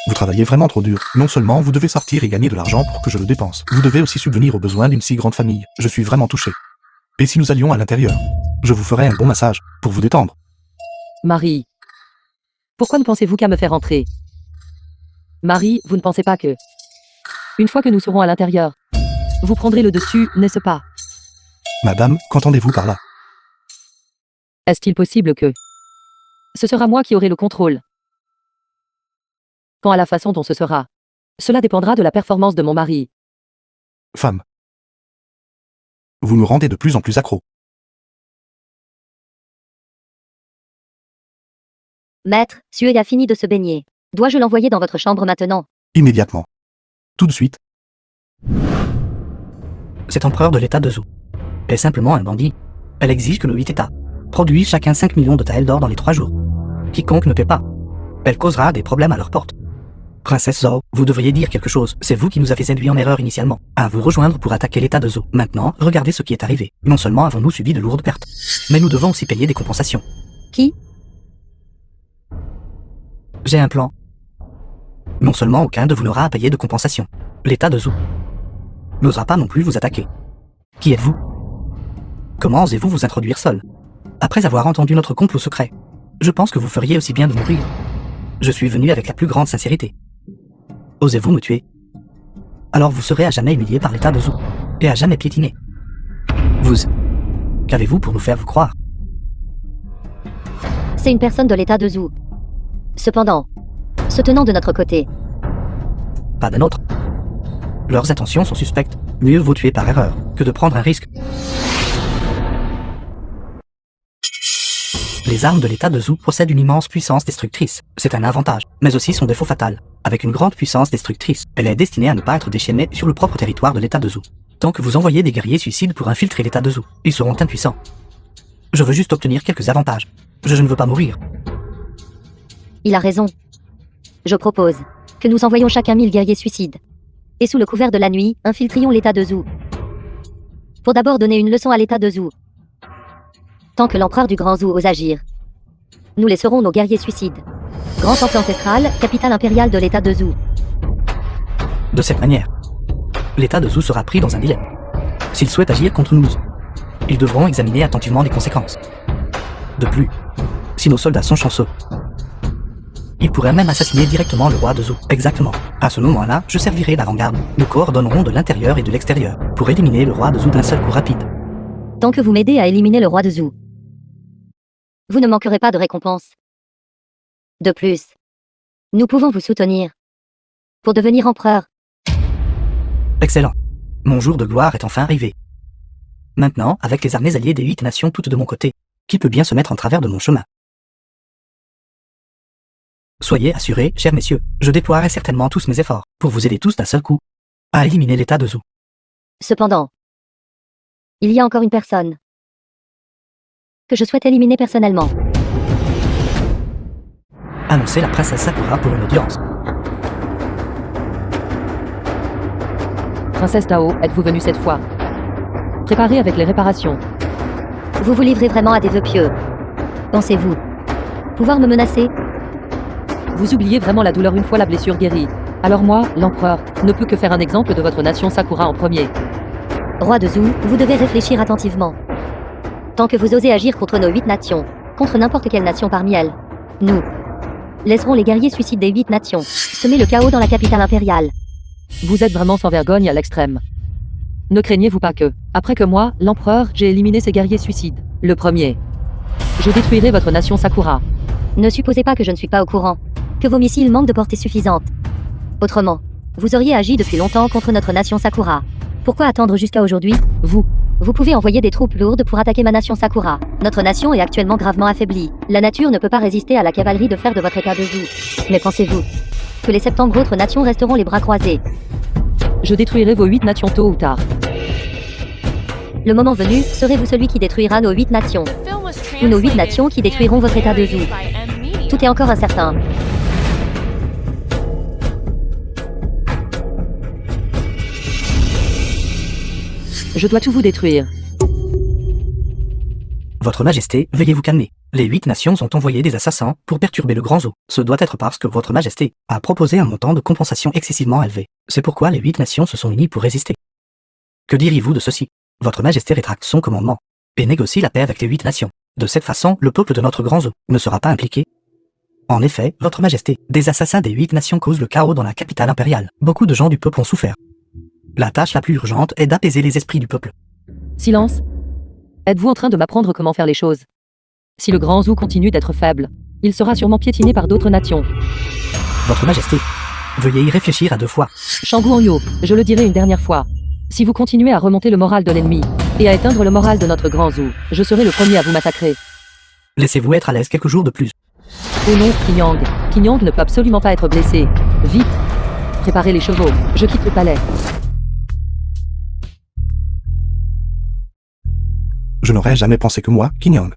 vous travaillez vraiment trop dur. Non seulement vous devez sortir et gagner de l'argent pour que je le dépense, vous devez aussi subvenir aux besoins d'une si grande famille. Je suis vraiment touché. Et si nous allions à l'intérieur, je vous ferai un bon massage, pour vous détendre. Marie. Pourquoi ne pensez-vous qu'à me faire entrer? Marie, vous ne pensez pas que... Une fois que nous serons à l'intérieur, vous prendrez le dessus, n'est-ce pas? Madame, qu'entendez-vous par là? Est-il possible que... Ce sera moi qui aurai le contrôle. Quant à la façon dont ce sera, cela dépendra de la performance de mon mari. Femme. Vous nous rendez de plus en plus accros. Maître, Sue a fini de se baigner. Dois-je l'envoyer dans votre chambre maintenant? Immédiatement. Tout de suite. Cet empereur de l'état de Zhou est simplement un bandit. Elle exige que nos 8 États produisent chacun 5 millions de taels d'or dans les 3 jours. Quiconque ne paie pas, elle causera des problèmes à leur porte. Princesse Zhao, vous devriez dire quelque chose. C'est vous qui nous avez induit en erreur initialement, à vous rejoindre pour attaquer l'état de Zhou. Maintenant, regardez ce qui est arrivé. Non seulement avons-nous subi de lourdes pertes, mais nous devons aussi payer des compensations. Qui? J'ai un plan. Non seulement aucun de vous n'aura à payer de compensation. L'état de Zhou n'osera pas non plus vous attaquer. Qui êtes-vous? Comment osez-vous vous introduire seul? Après avoir entendu notre complot secret, je pense que vous feriez aussi bien de mourir. Je suis venu avec la plus grande sincérité. Osez-vous me tuer? Alors vous serez à jamais humilié par l'état de Zhou, et à jamais piétiné. Vous... Qu'avez-vous pour nous faire vous croire? C'est une personne de l'état de Zhou. Cependant, se tenant de notre côté. Pas d'un autre. Leurs intentions sont suspectes. Mieux vaut tuer par erreur que de prendre un risque. Les armes de l'état de Zhou possèdent une immense puissance destructrice. C'est un avantage, mais aussi son défaut fatal. Avec une grande puissance destructrice, elle est destinée à ne pas être déchaînée sur le propre territoire de l'état de Zhou. Tant que vous envoyez des guerriers suicides pour infiltrer l'état de Zhou, ils seront impuissants. Je veux juste obtenir quelques avantages. Je ne veux pas mourir. Il a raison. Je propose que nous envoyions chacun 1000 guerriers suicides. Et sous le couvert de la nuit, infiltrions l'état de Zhou. Pour d'abord donner une leçon à l'état de Zhou. Tant que l'empereur du Grand Zhou ose agir, nous laisserons nos guerriers suicides. Grand temple ancestral, capitale impériale de l'état de Zhou. De cette manière, l'état de Zhou sera pris dans un dilemme. S'ils souhaitent agir contre nous, ils devront examiner attentivement les conséquences. De plus, si nos soldats sont chanceux, ils pourraient même assassiner directement le roi de Zhou. Exactement. À ce moment-là, je servirai d'avant-garde. Nous coordonnerons de l'intérieur et de l'extérieur pour éliminer le roi de Zhou d'un seul coup rapide. Tant que vous m'aidez à éliminer le roi de Zhou, vous ne manquerez pas de récompense. De plus, nous pouvons vous soutenir pour devenir empereur. Excellent. Mon jour de gloire est enfin arrivé. Maintenant, avec les armées alliées des 8 nations toutes de mon côté, qui peut bien se mettre en travers de mon chemin? Soyez assurés, chers messieurs, je déploierai certainement tous mes efforts pour vous aider tous d'un seul coup à éliminer l'état de Zhou. Cependant, il y a encore une personne que je souhaite éliminer personnellement. Annoncez la princesse Sakura pour une audience. Princesse Tao, êtes-vous venue cette fois? Préparez avec les réparations. Vous vous livrez vraiment à des vœux pieux. Pensez-vous pouvoir me menacer? Vous oubliez vraiment la douleur une fois la blessure guérie. Alors moi, l'empereur, ne peut que faire un exemple de votre nation Sakura en premier. Roi de Zhou, vous devez réfléchir attentivement. Tant que vous osez agir contre nos 8 nations, contre n'importe quelle nation parmi elles, nous laisserons les guerriers suicides des 8 nations semer le chaos dans la capitale impériale. Vous êtes vraiment sans vergogne à l'extrême. Ne craignez-vous pas que, après que moi, l'empereur, j'ai éliminé ces guerriers suicides. Le premier. Je détruirai votre nation Sakura. Ne supposez pas que je ne suis pas au courant, que vos missiles manquent de portée suffisante. Autrement, vous auriez agi depuis longtemps contre notre nation Sakura. Pourquoi attendre jusqu'à aujourd'hui? Vous pouvez envoyer des troupes lourdes pour attaquer ma nation Sakura. Notre nation est actuellement gravement affaiblie. La nature ne peut pas résister à la cavalerie de fer de votre état de Zhou. Mais pensez-vous que les 70 autres nations resteront les bras croisés? Je détruirai vos 8 nations tôt ou tard. Le moment venu, serez-vous celui qui détruira nos 8 nations? Ou nos 8 nations qui détruiront votre état de Zhou? Tout est encore incertain. Je dois tout vous détruire. Votre Majesté, veuillez vous calmer. Les 8 nations ont envoyé des assassins pour perturber le Grand Zhou. Ce doit être parce que Votre Majesté a proposé un montant de compensation excessivement élevé. C'est pourquoi les 8 nations se sont unies pour résister. Que diriez-vous de ceci? Votre Majesté rétracte son commandement et négocie la paix avec les 8 nations. De cette façon, le peuple de notre Grand Zhou ne sera pas impliqué. En effet, Votre Majesté, des assassins des 8 nations causent le chaos dans la capitale impériale. Beaucoup de gens du peuple ont souffert. La tâche la plus urgente est d'apaiser les esprits du peuple. Silence. Êtes-vous en train de m'apprendre comment faire les choses? Si le Grand Zhou continue d'être faible, il sera sûrement piétiné par d'autres nations. Votre Majesté, veuillez y réfléchir à 2 fois. Shangu Anyo, je le dirai une dernière fois. Si vous continuez à remonter le moral de l'ennemi, et à éteindre le moral de notre grand Zhou, je serai le premier à vous massacrer. Laissez-vous être à l'aise quelques jours de plus. Oh non, Kinyang. Kinyang ne peut absolument pas être blessé. Vite. Préparez les chevaux. Je quitte le palais. Je n'aurais jamais pensé que moi, Kinyang,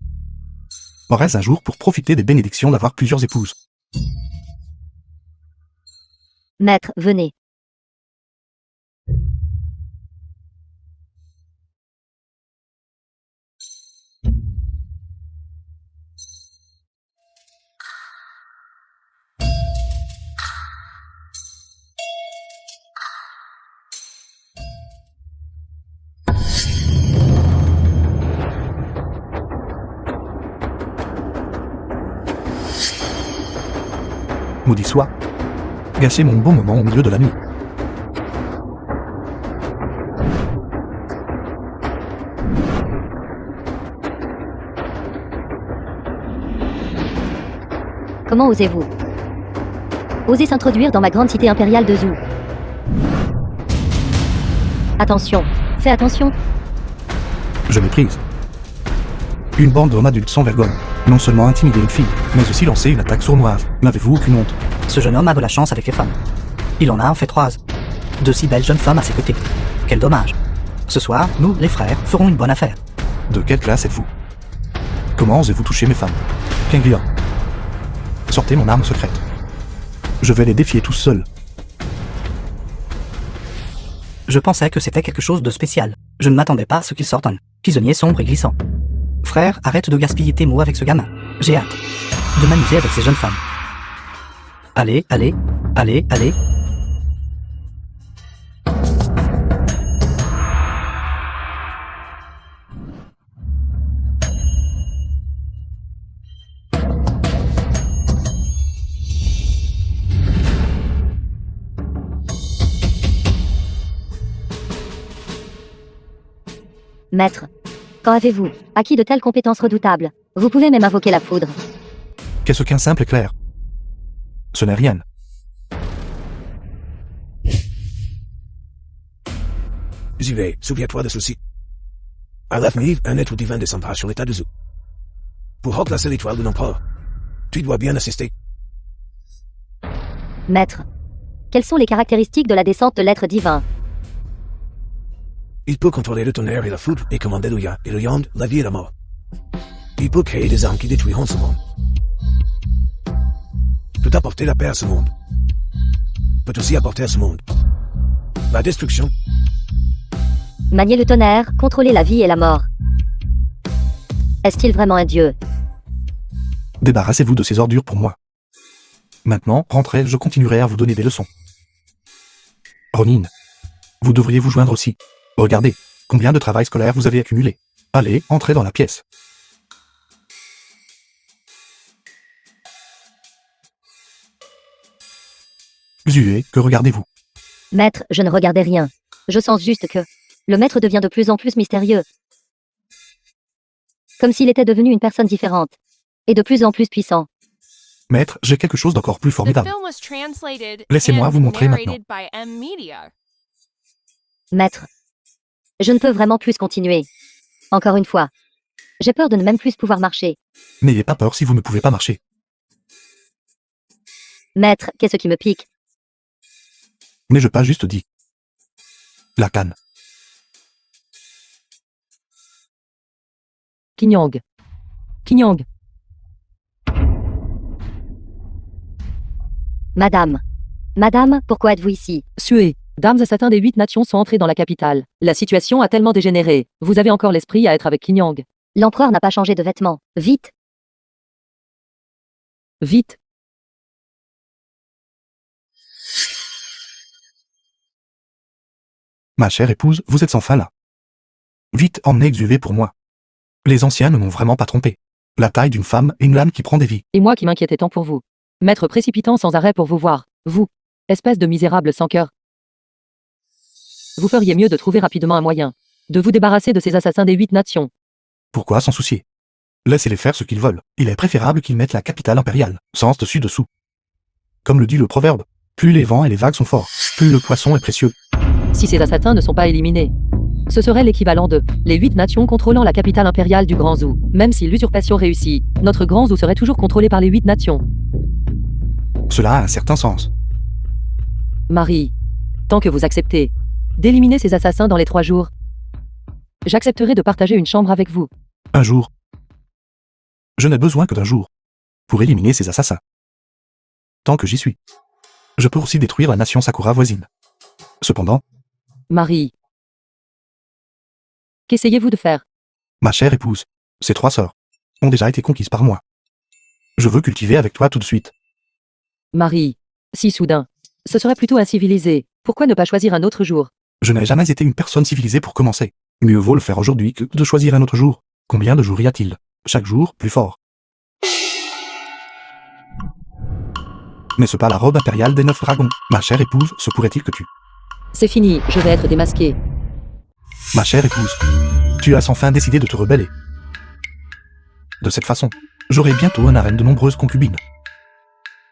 aurais un jour pour profiter des bénédictions d'avoir plusieurs épouses. Maître, venez. Maudit soit. Gâcher mon bon moment au milieu de la nuit. Comment osez-vous? Osez s'introduire dans ma grande cité impériale de Zhou. Attention, fais attention. Je méprise. Une bande d'hommes adultes sans vergogne. Non seulement intimider une fille, mais aussi lancer une attaque sournoise. N'avez-vous aucune honte? Ce jeune homme a de la chance avec les femmes. Il en a en fait 3. 2 si belles jeunes femmes à ses côtés. Quel dommage. Ce soir, nous, les frères, ferons une bonne affaire. De quelle classe êtes-vous? Comment osez-vous toucher mes femmes? Kenglia. Sortez mon arme secrète. Je vais les défier tous seuls. Je pensais que c'était quelque chose de spécial. Je ne m'attendais pas à ce qu'il sorte un prisonnier sombre et glissant. Frère, arrête de gaspiller tes mots avec ce gamin. J'ai hâte de m'amuser avec ces jeunes femmes. Allez, allez, allez, allez. Maître, quand avez-vous acquis de telles compétences redoutables? Vous pouvez même invoquer la foudre. Qu'est-ce qu'un simple éclair? Ce n'est rien. J'y vais, souviens-toi de ceci. À l'avenir, un être divin descendra sur l'état de Zhou. Pour remplacer l'étoile de l'empereur, tu dois bien assister. Maître, quelles sont les caractéristiques de la descente de l'être divin? Il peut contrôler le tonnerre et la foudre et commander le ya et le yang, la vie et la mort. Il peut créer des armes qui détruiront ce monde. Peut apporter la paix à ce monde. Peut aussi apporter à ce monde la destruction. Manier le tonnerre, contrôler la vie et la mort. Est-il vraiment un dieu? Débarrassez-vous de ces ordures pour moi. Maintenant, rentrez, je continuerai à vous donner des leçons. Ronin, vous devriez vous joindre aussi. Regardez, combien de travail scolaire vous avez accumulé. Allez, entrez dans la pièce. Xué, que regardez-vous? Maître, je ne regardais rien. Je sens juste que le maître devient de plus en plus mystérieux. Comme s'il était devenu une personne différente. Et de plus en plus puissant. Maître, j'ai quelque chose d'encore plus The formidable. film was translated Laissez-moi and vous montrer narrated by M Media. Maître, je ne peux vraiment plus continuer. Encore une fois. J'ai peur de ne même plus pouvoir marcher. N'ayez pas peur si vous ne pouvez pas marcher. Maître, qu'est-ce qui me pique? N'ai-je pas juste dit? La canne. Kinyang. Kinyang. Madame. Madame, pourquoi êtes-vous ici? Sué. Dames et satins des 8 nations sont entrés dans la capitale. La situation a tellement dégénéré. Vous avez encore l'esprit à être avec Kinyang. L'empereur n'a pas changé de vêtements. Vite! Vite. Ma chère épouse, vous êtes enfin là. Vite, emmenez Xué pour moi. Les anciens ne m'ont vraiment pas trompé. La taille d'une femme et une lame qui prend des vies. Et moi qui m'inquiétais tant pour vous. Maître précipitant sans arrêt pour vous voir. Vous. Espèce de misérable sans cœur. Vous feriez mieux de trouver rapidement un moyen. De vous débarrasser de ces assassins des 8 nations. Pourquoi s'en soucier? Laissez-les faire ce qu'ils veulent. Il est préférable qu'ils mettent la capitale impériale, sans dessus-dessous. Comme le dit le proverbe, plus les vents et les vagues sont forts, plus le poisson est précieux. Si ces assassins ne sont pas éliminés, ce serait l'équivalent de les 8 nations contrôlant la capitale impériale du Grand Zoo. Même si l'usurpation réussit, notre Grand Zoo serait toujours contrôlé par les 8 nations. Cela a un certain sens. Marie, tant que vous acceptez d'éliminer ces assassins dans les 3 jours, j'accepterai de partager une chambre avec vous. Un jour. Je n'ai besoin que d'un jour pour éliminer ces assassins. Tant que j'y suis, je peux aussi détruire la nation Sakura voisine. Cependant, Marie, qu'essayez-vous de faire? ma chère épouse, ces 3 sœurs ont déjà été conquises par moi. Je veux cultiver avec toi tout de suite. Marie, si soudain, ce serait plutôt incivilisé. Pourquoi ne pas choisir un autre jour? Je n'ai jamais été une personne civilisée pour commencer. Mieux vaut le faire aujourd'hui que de choisir un autre jour. Combien de jours y a-t-il? Chaque jour, plus fort. N'est-ce pas la robe impériale des 9 dragons? Ma chère épouse, se pourrait-il que tu... C'est fini, je vais être démasqué. Ma chère épouse, tu as sans fin décidé de te rebeller. De cette façon, j'aurai bientôt un harem de nombreuses concubines.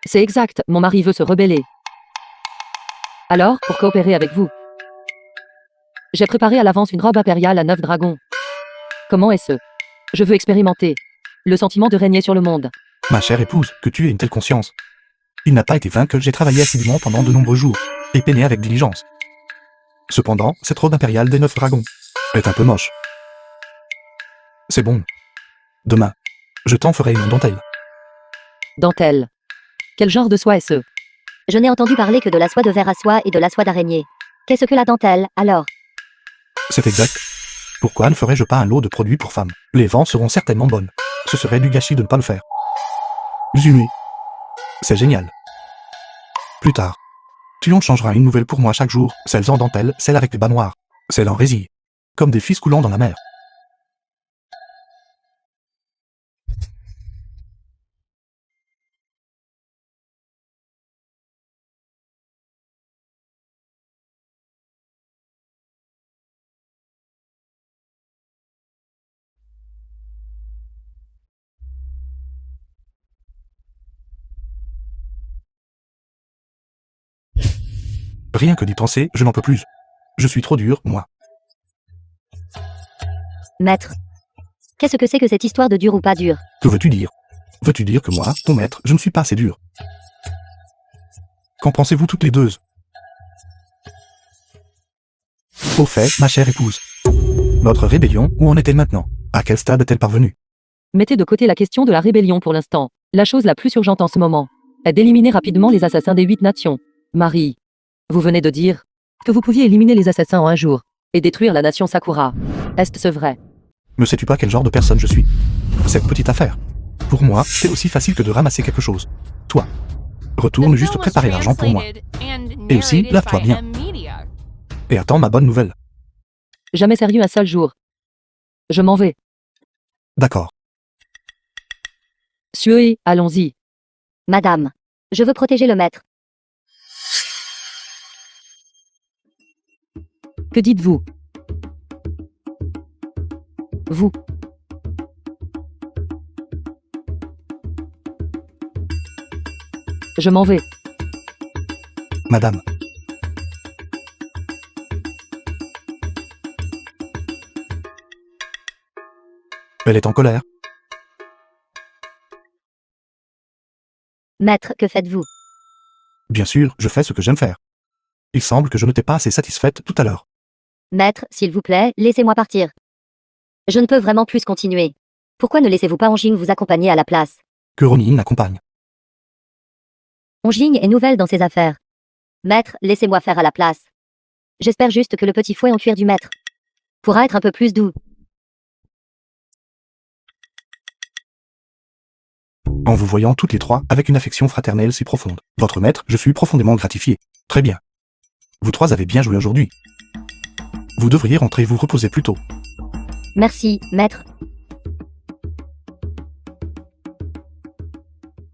C'est exact, mon mari veut se rebeller. Alors, pour coopérer avec vous, j'ai préparé à l'avance une robe impériale à 9 dragons. Comment est-ce? Je veux expérimenter le sentiment de régner sur le monde. Ma chère épouse, que tu aies une telle conscience. Il n'a pas été vain que j'ai travaillé assidûment pendant de nombreux jours, et peiné avec diligence. Cependant, cette robe impériale des 9 dragons est un peu moche. C'est bon. Demain, je t'en ferai une dentelle. Dentelle. Quel genre de soie est-ce? Je n'ai entendu parler que de la soie de ver à soie et de la soie d'araignée. Qu'est-ce que la dentelle, alors? C'est exact. Pourquoi ne ferais-je pas un lot de produits pour femmes? Les ventes seront certainement bonnes. Ce serait du gâchis de ne pas le faire. Zumé. C'est génial. Plus tard, tu en changeras une nouvelle pour moi chaque jour, celles en dentelle, celles avec des bas noirs, celles en résille, comme des fils coulant dans la mer. Rien que d'y penser, je n'en peux plus. Je suis trop dur, moi. Maître. Qu'est-ce que c'est que cette histoire de dur ou pas dur? Que veux-tu dire? Veux-tu dire que moi, ton maître, je ne suis pas assez dur? Qu'en pensez-vous toutes les deux? Au fait, ma chère épouse, notre rébellion, où en est-elle maintenant? À quel stade est-elle parvenue? Mettez de côté la question de la rébellion pour l'instant. La chose la plus urgente en ce moment est d'éliminer rapidement les assassins des 8 nations. Marie, vous venez de dire que vous pouviez éliminer les assassins en un jour et détruire la nation Sakura. Est-ce vrai? Ne sais-tu pas quel genre de personne je suis? Cette petite affaire. Pour moi, c'est aussi facile que de ramasser quelque chose. Toi, retourne juste préparer l'argent pour moi. Et aussi, lave-toi bien. Et attends ma bonne nouvelle. Jamais sérieux un seul jour. Je m'en vais. D'accord. Suez, allons-y. Madame. Je veux protéger le maître. Que dites-vous? Vous. Je m'en vais. Madame. Elle est en colère. Maître, que faites-vous? Bien sûr, je fais ce que j'aime faire. Il semble que je ne t'ai pas assez satisfaite tout à l'heure. Maître, s'il vous plaît, laissez-moi partir. Je ne peux vraiment plus continuer. Pourquoi ne laissez-vous pas Onjing vous accompagner à la place? Que Ronin accompagne. Onjing est nouvelle dans ses affaires. Maître, laissez-moi faire à la place. J'espère juste que le petit fouet en cuir du maître pourra être un peu plus doux. En vous voyant toutes les trois avec une affection fraternelle si profonde. Votre maître, je suis profondément gratifié. Très bien. Vous trois avez bien joué aujourd'hui. Vous devriez rentrer vous reposer plus tôt. Merci, maître.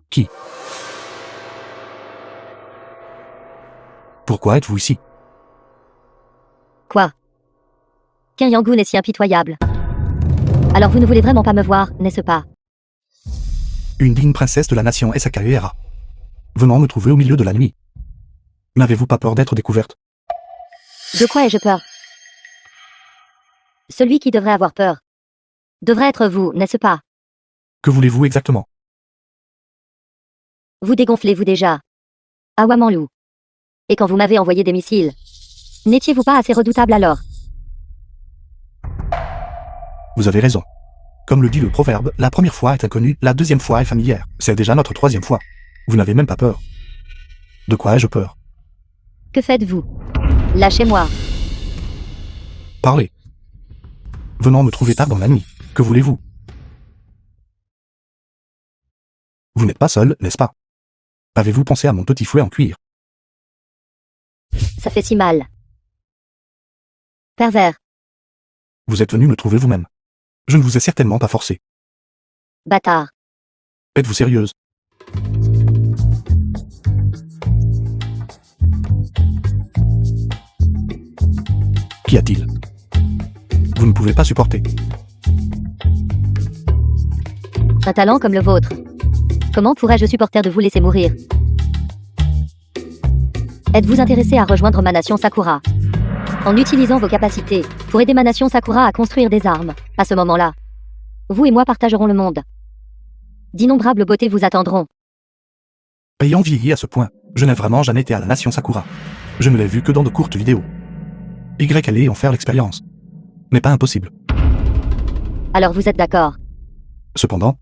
Qui? Pourquoi êtes-vous ici? Quoi? Qin Yangun est si impitoyable. Alors vous ne voulez vraiment pas me voir, n'est-ce pas? Une digne princesse de la nation Esakaera. venant me trouver au milieu de la nuit. N'avez-vous pas peur d'être découverte? De quoi ai-je peur? Celui qui devrait avoir peur devrait être vous, n'est-ce pas? Que voulez-vous exactement? Vous dégonflez-vous déjà? Awamanlou. Et quand vous m'avez envoyé des missiles, n'étiez-vous pas assez redoutable alors? Vous avez raison. Comme le dit le proverbe, la première fois est inconnue, la deuxième fois est familière. C'est déjà notre troisième fois. Vous n'avez même pas peur. De quoi ai-je peur? Que faites-vous? Lâchez-moi. Parlez. Venant me trouver tard dans la nuit. Que voulez-vous? Vous n'êtes pas seul, n'est-ce pas? Avez-vous pensé à mon petit fouet en cuir? Ça fait si mal. Pervers. Vous êtes venu me trouver vous-même. Je ne vous ai certainement pas forcé. Bâtard. Êtes-vous sérieuse? Qu'y a-t-il? Vous ne pouvez pas supporter. Un talent comme le vôtre. Comment pourrais-je supporter de vous laisser mourir? Êtes-vous intéressé à rejoindre ma nation Sakura? En utilisant vos capacités, pour aider ma nation Sakura à construire des armes, à ce moment-là, vous et moi partagerons le monde. D'innombrables beautés vous attendront. Ayant vieilli à ce point, je n'ai vraiment jamais été à la nation Sakura. Je ne l'ai vu que dans de courtes vidéos. Y allait en faire l'expérience. Mais pas impossible. Alors vous êtes d'accord? Cependant,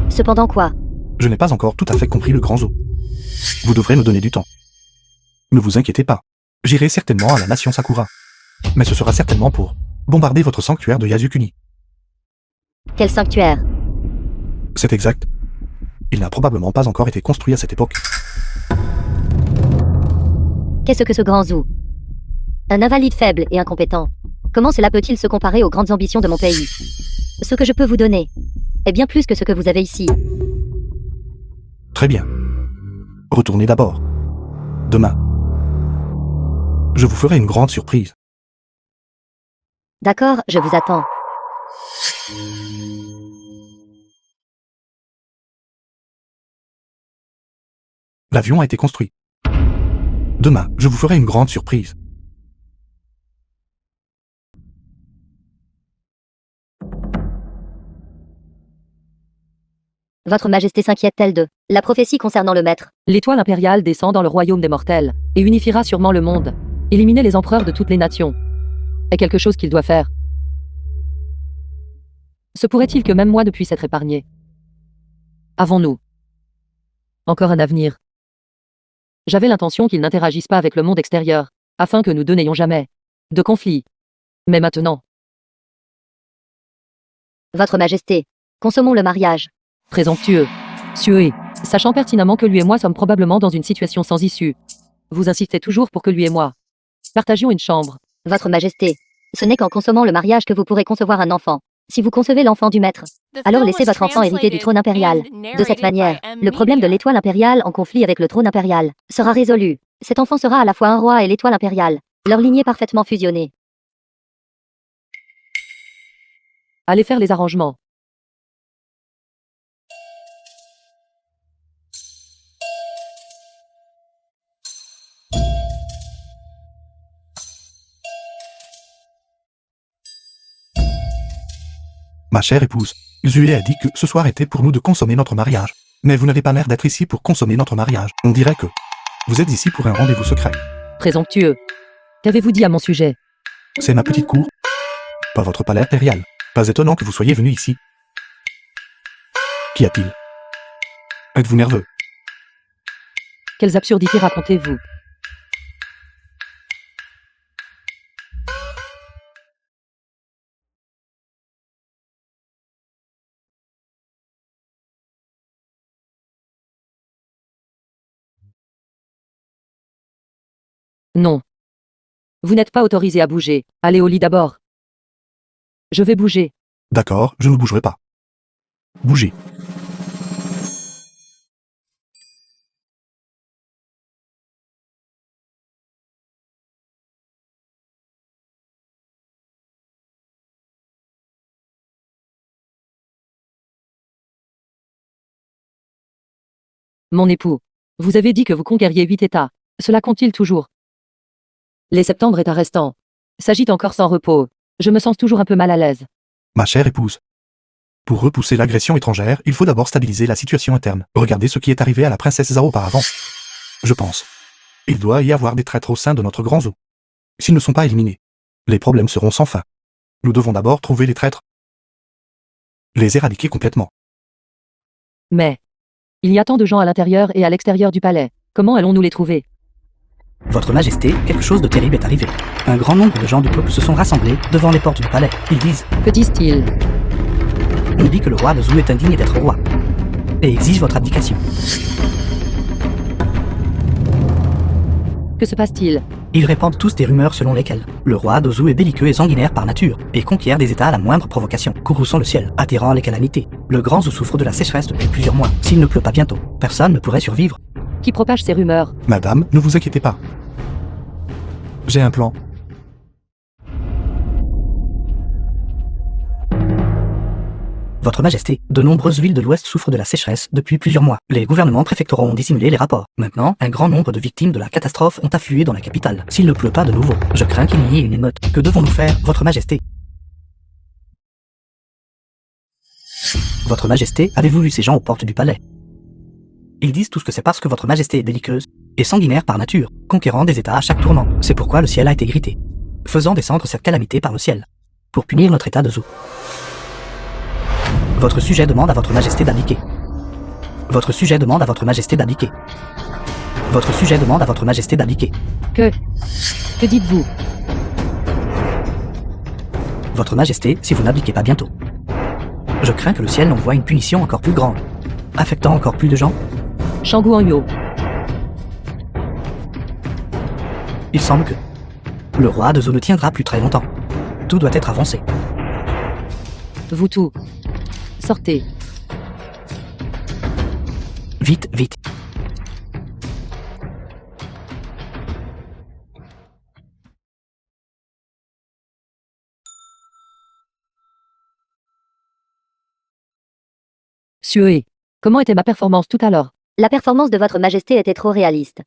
Cependant quoi? je n'ai pas encore tout à fait compris le grand zoo. Vous devrez me donner du temps. Ne vous inquiétez pas. J'irai certainement à la nation Sakura. Mais ce sera certainement pour bombarder votre sanctuaire de Yasukuni. Quel sanctuaire? C'est exact. Il n'a probablement pas encore été construit à cette époque. Qu'est-ce que ce grand zoo? Un invalide faible et incompétent. Comment cela peut-il se comparer aux grandes ambitions de mon pays? Ce que je peux vous donner est bien plus que ce que vous avez ici. Très bien. Retournez d'abord. Demain. Je vous ferai une grande surprise. D'accord, je vous attends. L'avion a été construit. Demain, je vous ferai une grande surprise. Votre Majesté s'inquiète-t-elle de la prophétie concernant le maître? L'étoile impériale descend dans le royaume des mortels et unifiera sûrement le monde. Éliminer les empereurs de toutes les nations est quelque chose qu'il doit faire. Se pourrait-il que même moi ne puisse être épargné? Avons-nous encore un avenir? J'avais l'intention qu'ils n'interagissent pas avec le monde extérieur, afin que nous deux n'ayons jamais de conflit. Mais maintenant, Votre Majesté, consommons le mariage. présomptueux, sué, sachant pertinemment que lui et moi sommes probablement dans une situation sans issue. Vous insistez toujours pour que lui et moi partagions une chambre. Votre Majesté, ce n'est qu'en consommant le mariage que vous pourrez concevoir un enfant. Si vous concevez l'enfant du maître, alors laissez votre enfant hériter du trône impérial. De cette manière, le problème de l'étoile impériale en conflit avec le trône impérial sera résolu. Cet enfant sera à la fois un roi et l'étoile impériale, leur lignée parfaitement fusionnée. Allez faire les arrangements. Ma chère épouse, Zue a dit que ce soir était pour nous de consommer notre mariage. Mais vous n'avez pas l'air d'être ici pour consommer notre mariage. On dirait que vous êtes ici pour un rendez-vous secret. Présomptueux. Qu'avez-vous dit à mon sujet? C'est ma petite cour. Pas votre palais impérial. Pas étonnant que vous soyez venu ici. Qu'y a-t-il? Êtes-vous nerveux? Quelles absurdités racontez-vous? Non. Vous n'êtes pas autorisé à bouger. Allez au lit d'abord. Je vais bouger. D'accord, je ne bougerai pas. Bougez. Mon époux. Vous avez dit que vous conquériez 8 États. Cela compte-t-il toujours? Les septembre est restant. S'agite encore sans repos. Je me sens toujours un peu mal à l'aise. Ma chère épouse. Pour repousser l'agression étrangère, il faut d'abord stabiliser la situation interne. Regardez ce qui est arrivé à la princesse Zhao auparavant. Je pense. Il doit y avoir des traîtres au sein de notre grand zoo. S'ils ne sont pas éliminés, les problèmes seront sans fin. Nous devons d'abord trouver les traîtres. Les éradiquer complètement. Mais il y a tant de gens à l'intérieur et à l'extérieur du palais. Comment allons-nous les trouver? Votre Majesté, quelque chose de terrible est arrivé. Un grand nombre de gens du peuple se sont rassemblés devant les portes du palais. Ils disent, Que disent-ils? on dit que le roi de Zhou est indigne d'être roi et exige votre abdication. Que se passe-t-il? Ils répandent tous des rumeurs selon lesquelles le roi de Zhou est belliqueux et sanguinaire par nature et conquiert des États à la moindre provocation, courrouçant le ciel, attirant les calamités. Le grand Zhou souffre de la sécheresse depuis plusieurs mois. S'il ne pleut pas bientôt, personne ne pourrait survivre. Qui propage ces rumeurs? Madame, ne vous inquiétez pas. J'ai un plan. Votre Majesté, de nombreuses villes de l'Ouest souffrent de la sécheresse depuis plusieurs mois. Les gouvernements préfectoraux ont dissimulé les rapports. Maintenant, un grand nombre de victimes de la catastrophe ont afflué dans la capitale. S'il ne pleut pas de nouveau, je crains qu'il y ait une émeute. Que devons-nous faire, Votre Majesté? Votre Majesté, avez-vous vu ces gens aux portes du palais? Ils disent tous que c'est parce que Votre Majesté est belliqueuse et sanguinaire par nature, conquérant des États à chaque tournant. C'est pourquoi le ciel a été grité, faisant descendre cette calamité par le ciel, pour punir notre État de Zhou. Votre sujet demande à Votre Majesté d'abdiquer. Votre sujet demande à Votre Majesté d'abdiquer. Votre sujet demande à Votre Majesté d'abdiquer. Que dites-vous? Votre Majesté, si vous n'abdiquez pas bientôt, je crains que le ciel envoie une punition encore plus grande, affectant encore plus de gens. Shanggu Anyo. Il semble que le roi de Zhou ne tiendra plus très longtemps. Tout doit être avancé. Vous tous. Sortez. Vite, vite. Xue, comment était ma performance tout à l'heure? La performance de votre majesté était trop réaliste.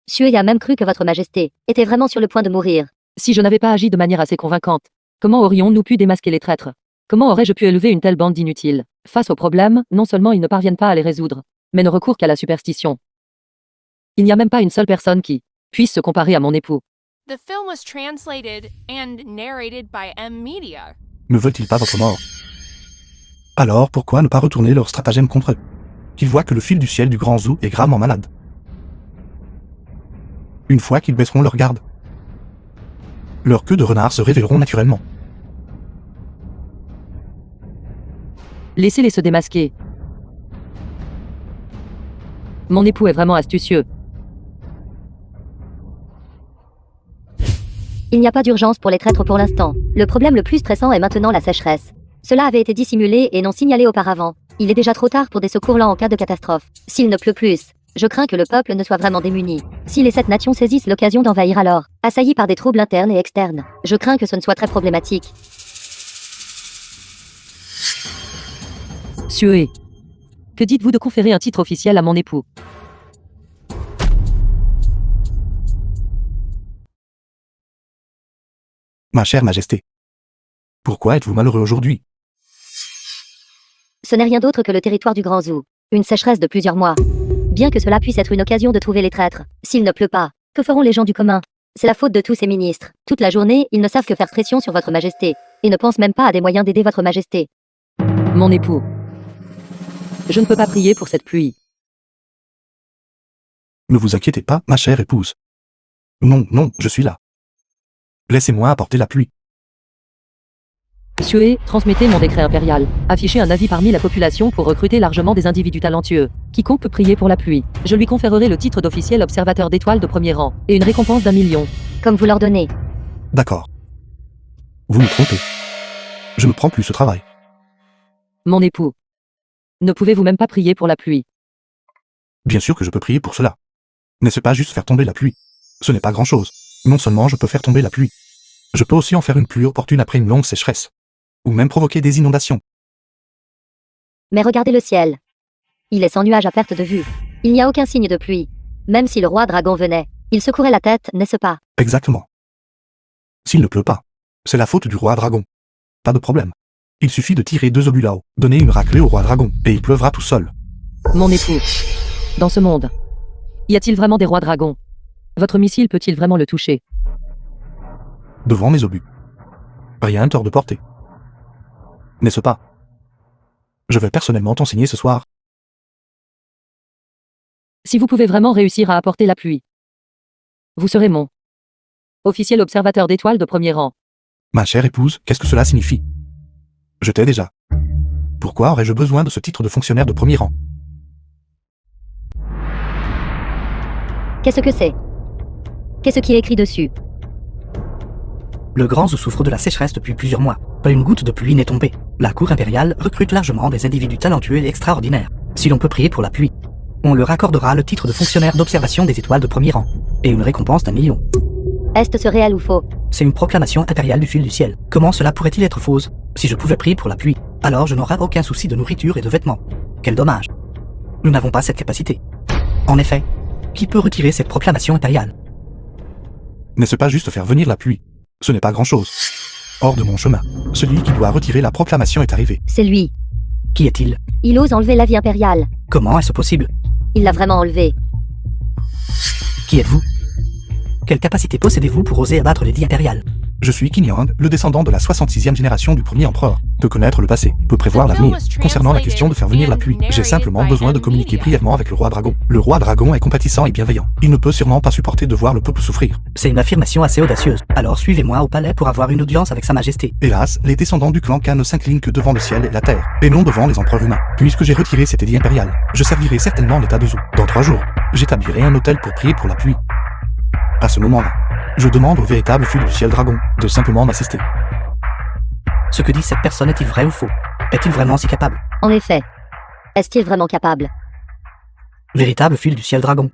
Xue a même cru que votre majesté était vraiment sur le point de mourir. Si je n'avais pas agi de manière assez convaincante, comment aurions-nous pu démasquer les traîtres? Comment aurais-je pu élever une telle bande d'inutiles? Face aux problèmes, non seulement ils ne parviennent pas à les résoudre, mais ne recourent qu'à la superstition. Il n'y a même pas une seule personne qui puisse se comparer à mon époux. The film was translated and narrated by M Media. Ne veulent-ils pas votre mort? Alors pourquoi ne pas retourner leur stratagème contre eux? Qu'ils voient que le fil du ciel du grand Zhou est gravement malade. Une fois qu'ils baisseront leur garde, leurs queues de renard se révéleront naturellement. Laissez-les se démasquer. Mon époux est vraiment astucieux. Il n'y a pas d'urgence pour les traîtres pour l'instant. Le problème le plus stressant est maintenant la sécheresse. Cela avait été dissimulé et non signalé auparavant. Il est déjà trop tard pour des secours lents en cas de catastrophe. S'il ne pleut plus, je crains que le peuple ne soit vraiment démuni. Si les 7 nations saisissent l'occasion d'envahir alors, assaillis par des troubles internes et externes, je crains que ce ne soit très problématique. Xue, que dites-vous de conférer un titre officiel à mon époux? Ma chère majesté, pourquoi êtes-vous malheureux aujourd'hui? Ce n'est rien d'autre que le territoire du Grand Zhou. Une sécheresse de plusieurs mois. Bien que cela puisse être une occasion de trouver les traîtres, s'il ne pleut pas, que feront les gens du commun? C'est la faute de tous ces ministres. Toute la journée, ils ne savent que faire pression sur votre majesté, et ne pensent même pas à des moyens d'aider votre majesté. Mon époux. Je ne peux pas prier pour cette pluie. Ne vous inquiétez pas, ma chère épouse. Non, non, je suis là. Laissez-moi apporter la pluie. Xue, transmettez mon décret impérial. Affichez un avis parmi la population pour recruter largement des individus talentueux. Quiconque peut prier pour la pluie. Je lui conférerai le titre d'officiel observateur d'étoiles de premier rang, et une récompense d'1 million. Comme vous l'ordonnez. D'accord. Vous me trompez. Je ne prends plus ce travail. Mon époux. Ne pouvez-vous même pas prier pour la pluie? Bien sûr que je peux prier pour cela. N'est-ce pas juste faire tomber la pluie? Ce n'est pas grand-chose. Non seulement je peux faire tomber la pluie, je peux aussi en faire une pluie opportune après une longue sécheresse. Ou même provoquer des inondations. Mais regardez le ciel. Il est sans nuages à perte de vue. Il n'y a aucun signe de pluie. Même si le roi dragon venait, il secourait la tête, n'est-ce pas? Exactement. S'il ne pleut pas, c'est la faute du roi dragon. Pas de problème. Il suffit de tirer 2 obus là-haut, donner une raclée au roi dragon, et il pleuvra tout seul. Mon époux. Dans ce monde, y a-t-il vraiment des rois dragons? Votre missile peut-il vraiment le toucher? Devant mes obus. Rien tort de porter. N'est-ce pas? Je vais personnellement t'enseigner ce soir. Si vous pouvez vraiment réussir à apporter la pluie, vous serez mon officiel observateur d'étoiles de premier rang. Ma chère épouse, qu'est-ce que cela signifie? Je t'ai déjà. Pourquoi aurais-je besoin de ce titre de fonctionnaire de premier rang? Qu'est-ce que c'est? Qu'est-ce qui est écrit dessus? Le Grand Zoo souffre de la sécheresse depuis plusieurs mois. Pas une goutte de pluie n'est tombée. La cour impériale recrute largement des individus talentueux et extraordinaires. Si l'on peut prier pour la pluie, on leur accordera le titre de fonctionnaire d'observation des étoiles de premier rang, et une récompense d'1 million. Est-ce réel ou faux? C'est une proclamation impériale du fil du ciel. Comment cela pourrait-il être fausse? Si je pouvais prier pour la pluie, alors je n'aurais aucun souci de nourriture et de vêtements. Quel dommage. Nous n'avons pas cette capacité. En effet, qui peut retirer cette proclamation impériale? N'est-ce pas juste faire venir la pluie? Ce n'est pas grand-chose. Hors de mon chemin, celui qui doit retirer la proclamation est arrivé. C'est lui. Qui est-il? Il ose enlever l'avis impérial. Comment est-ce possible? Il l'a vraiment enlevé. Qui êtes-vous? Quelle capacité possédez-vous pour oser abattre l'édit impérial? Je suis Qin Yang, le descendant de la 66e génération du premier empereur. Peut connaître le passé, peut prévoir l'avenir. Concernant la question de faire venir la pluie, j'ai simplement besoin de communiquer brièvement avec le roi dragon. Le roi dragon est compatissant et bienveillant. Il ne peut sûrement pas supporter de voir le peuple souffrir. C'est une affirmation assez audacieuse. Alors suivez-moi au palais pour avoir une audience avec sa majesté. Hélas, les descendants du clan Khan ne s'inclinent que devant le ciel et la terre, et non devant les empereurs humains. Puisque j'ai retiré cet édit impérial, je servirai certainement l'état de Zhou. Dans 3 jours, j'établirai un autel pour prier pour la pluie. À ce moment-là, je demande au véritable fil du ciel dragon de simplement m'assister. Ce que dit cette personne est-il vrai ou faux? Est-il vraiment si capable? En effet. Est-il vraiment capable? Véritable fil du ciel dragon.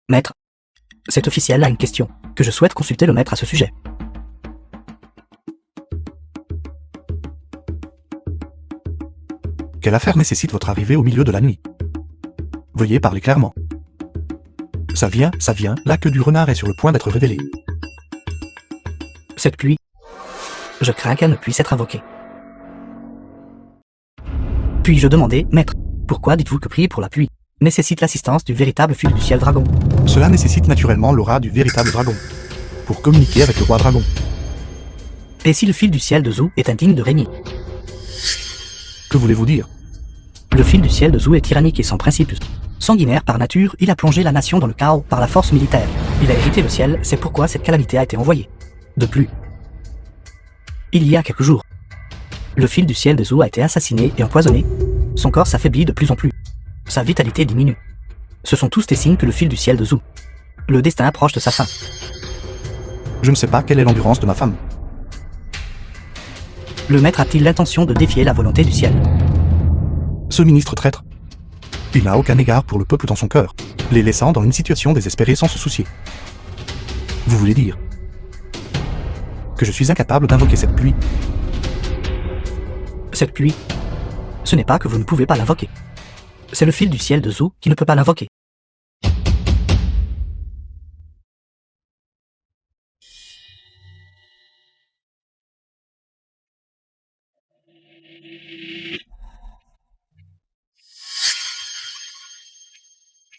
Maître, cet officiel a une question, que je souhaite consulter le maître à ce sujet. Quelle affaire nécessite votre arrivée au milieu de la nuit? Veuillez parler clairement. Ça vient, la queue du renard est sur le point d'être révélée. Cette pluie, je crains qu'elle ne puisse être invoquée. Puis-je demander, maître, pourquoi dites-vous que prier pour la pluie nécessite l'assistance du véritable fil du ciel dragon? Cela nécessite naturellement l'aura du véritable dragon, pour communiquer avec le roi dragon. Et si le fil du ciel de Zhou est indigne de régner? Que voulez-vous dire? Le fil du ciel de Zhou est tyrannique et sans principes. Sanguinaire par nature, il a plongé la nation dans le chaos par la force militaire. Il a hérité le ciel, c'est pourquoi cette calamité a été envoyée. De plus, il y a quelques jours, le fil du ciel de Zhou a été assassiné et empoisonné. Son corps s'affaiblit de plus en plus. Sa vitalité diminue. Ce sont tous des signes que le fil du ciel de Zhou. Le destin approche de sa fin. Je ne sais pas quelle est l'endurance de ma femme. Le maître a-t-il l'intention de défier la volonté du ciel? Ce ministre traître. Il n'a aucun égard pour le peuple dans son cœur, les laissant dans une situation désespérée sans se soucier. Vous voulez dire que je suis incapable d'invoquer cette pluie? Cette pluie, ce n'est pas que vous ne pouvez pas l'invoquer. C'est le fil du ciel de Zhou qui ne peut pas l'invoquer.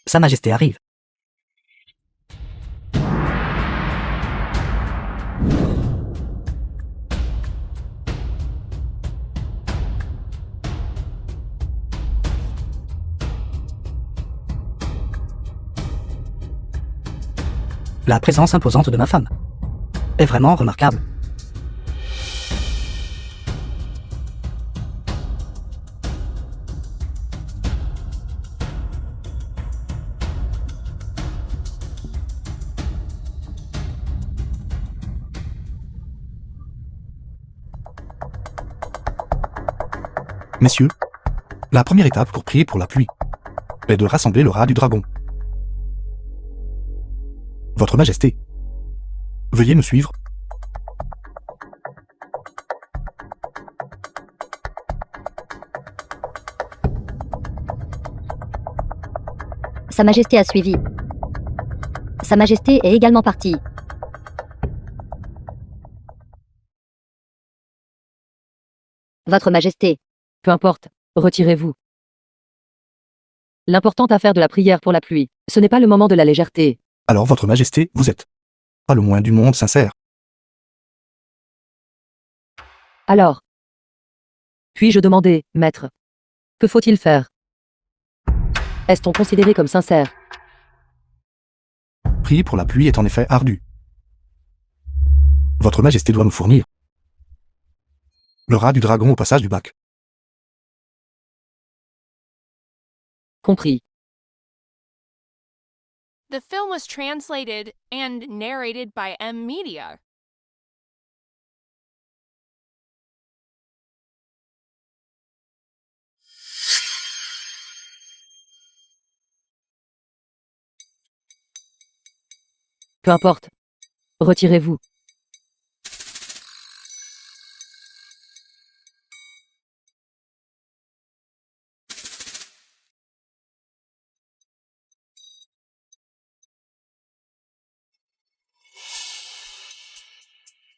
Sa Majesté arrive. La présence imposante de ma femme est vraiment remarquable. Messieurs, la première étape pour prier pour la pluie est de rassembler le rat du dragon. Votre Majesté. Veuillez me suivre. Sa Majesté a suivi. Sa Majesté est également partie. Votre Majesté. Peu importe, retirez-vous. L'importante affaire de la prière pour la pluie, ce n'est pas le moment de la légèreté. Alors Votre Majesté, vous êtes pas le moins du monde sincère. Alors, puis-je demander, maître, que faut-il faire? Est-on considéré comme sincère? Prier pour la pluie est en effet ardu. Votre Majesté doit nous fournir le rat du dragon au passage du bac. Compris. The film was translated and narrated by M Media. Peu importe. Retirez-vous.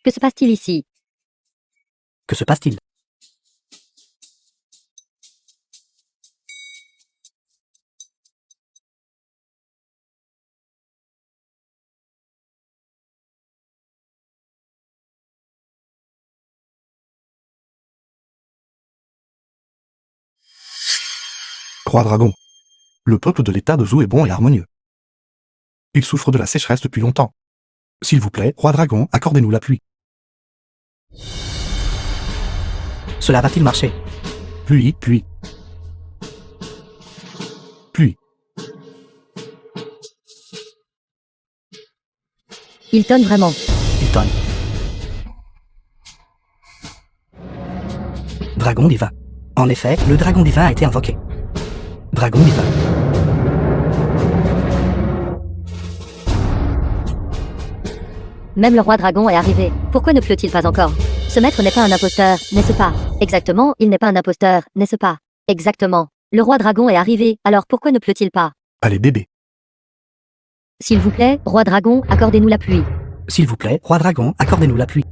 Que se passe-t-il ici? Que se passe-t-il? Roi dragon. Le peuple de l'état de Zou est bon et harmonieux. Il souffre de la sécheresse depuis longtemps. S'il vous plaît, Roi dragon, accordez-nous la pluie. Cela va-t-il marcher? Pluie, pluie. Pluie. Il tonne vraiment. Il tonne. Dragon divin. En effet, le dragon divin a été invoqué. Dragon divin. Même le roi dragon est arrivé. Pourquoi ne pleut-il pas encore? Ce maître n'est pas un imposteur, n'est-ce pas? Exactement, il n'est pas un imposteur, n'est-ce pas? Exactement. Le roi dragon est arrivé, alors pourquoi ne pleut-il pas? Allez bébé. S'il vous plaît, roi dragon, accordez-nous la pluie. S'il vous plaît, roi dragon, accordez-nous la pluie.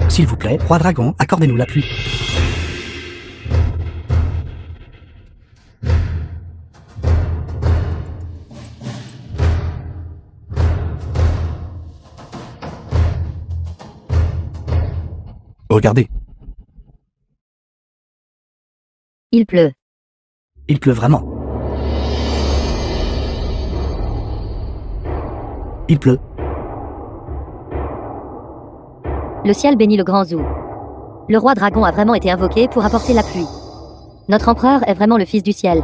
S'il vous plaît, roi dragon, accordez-nous la pluie. Regardez. Il pleut. Il pleut vraiment. Il pleut. Le ciel bénit le grand Zou. Le roi dragon a vraiment été invoqué pour apporter la pluie. Notre empereur est vraiment le fils du ciel.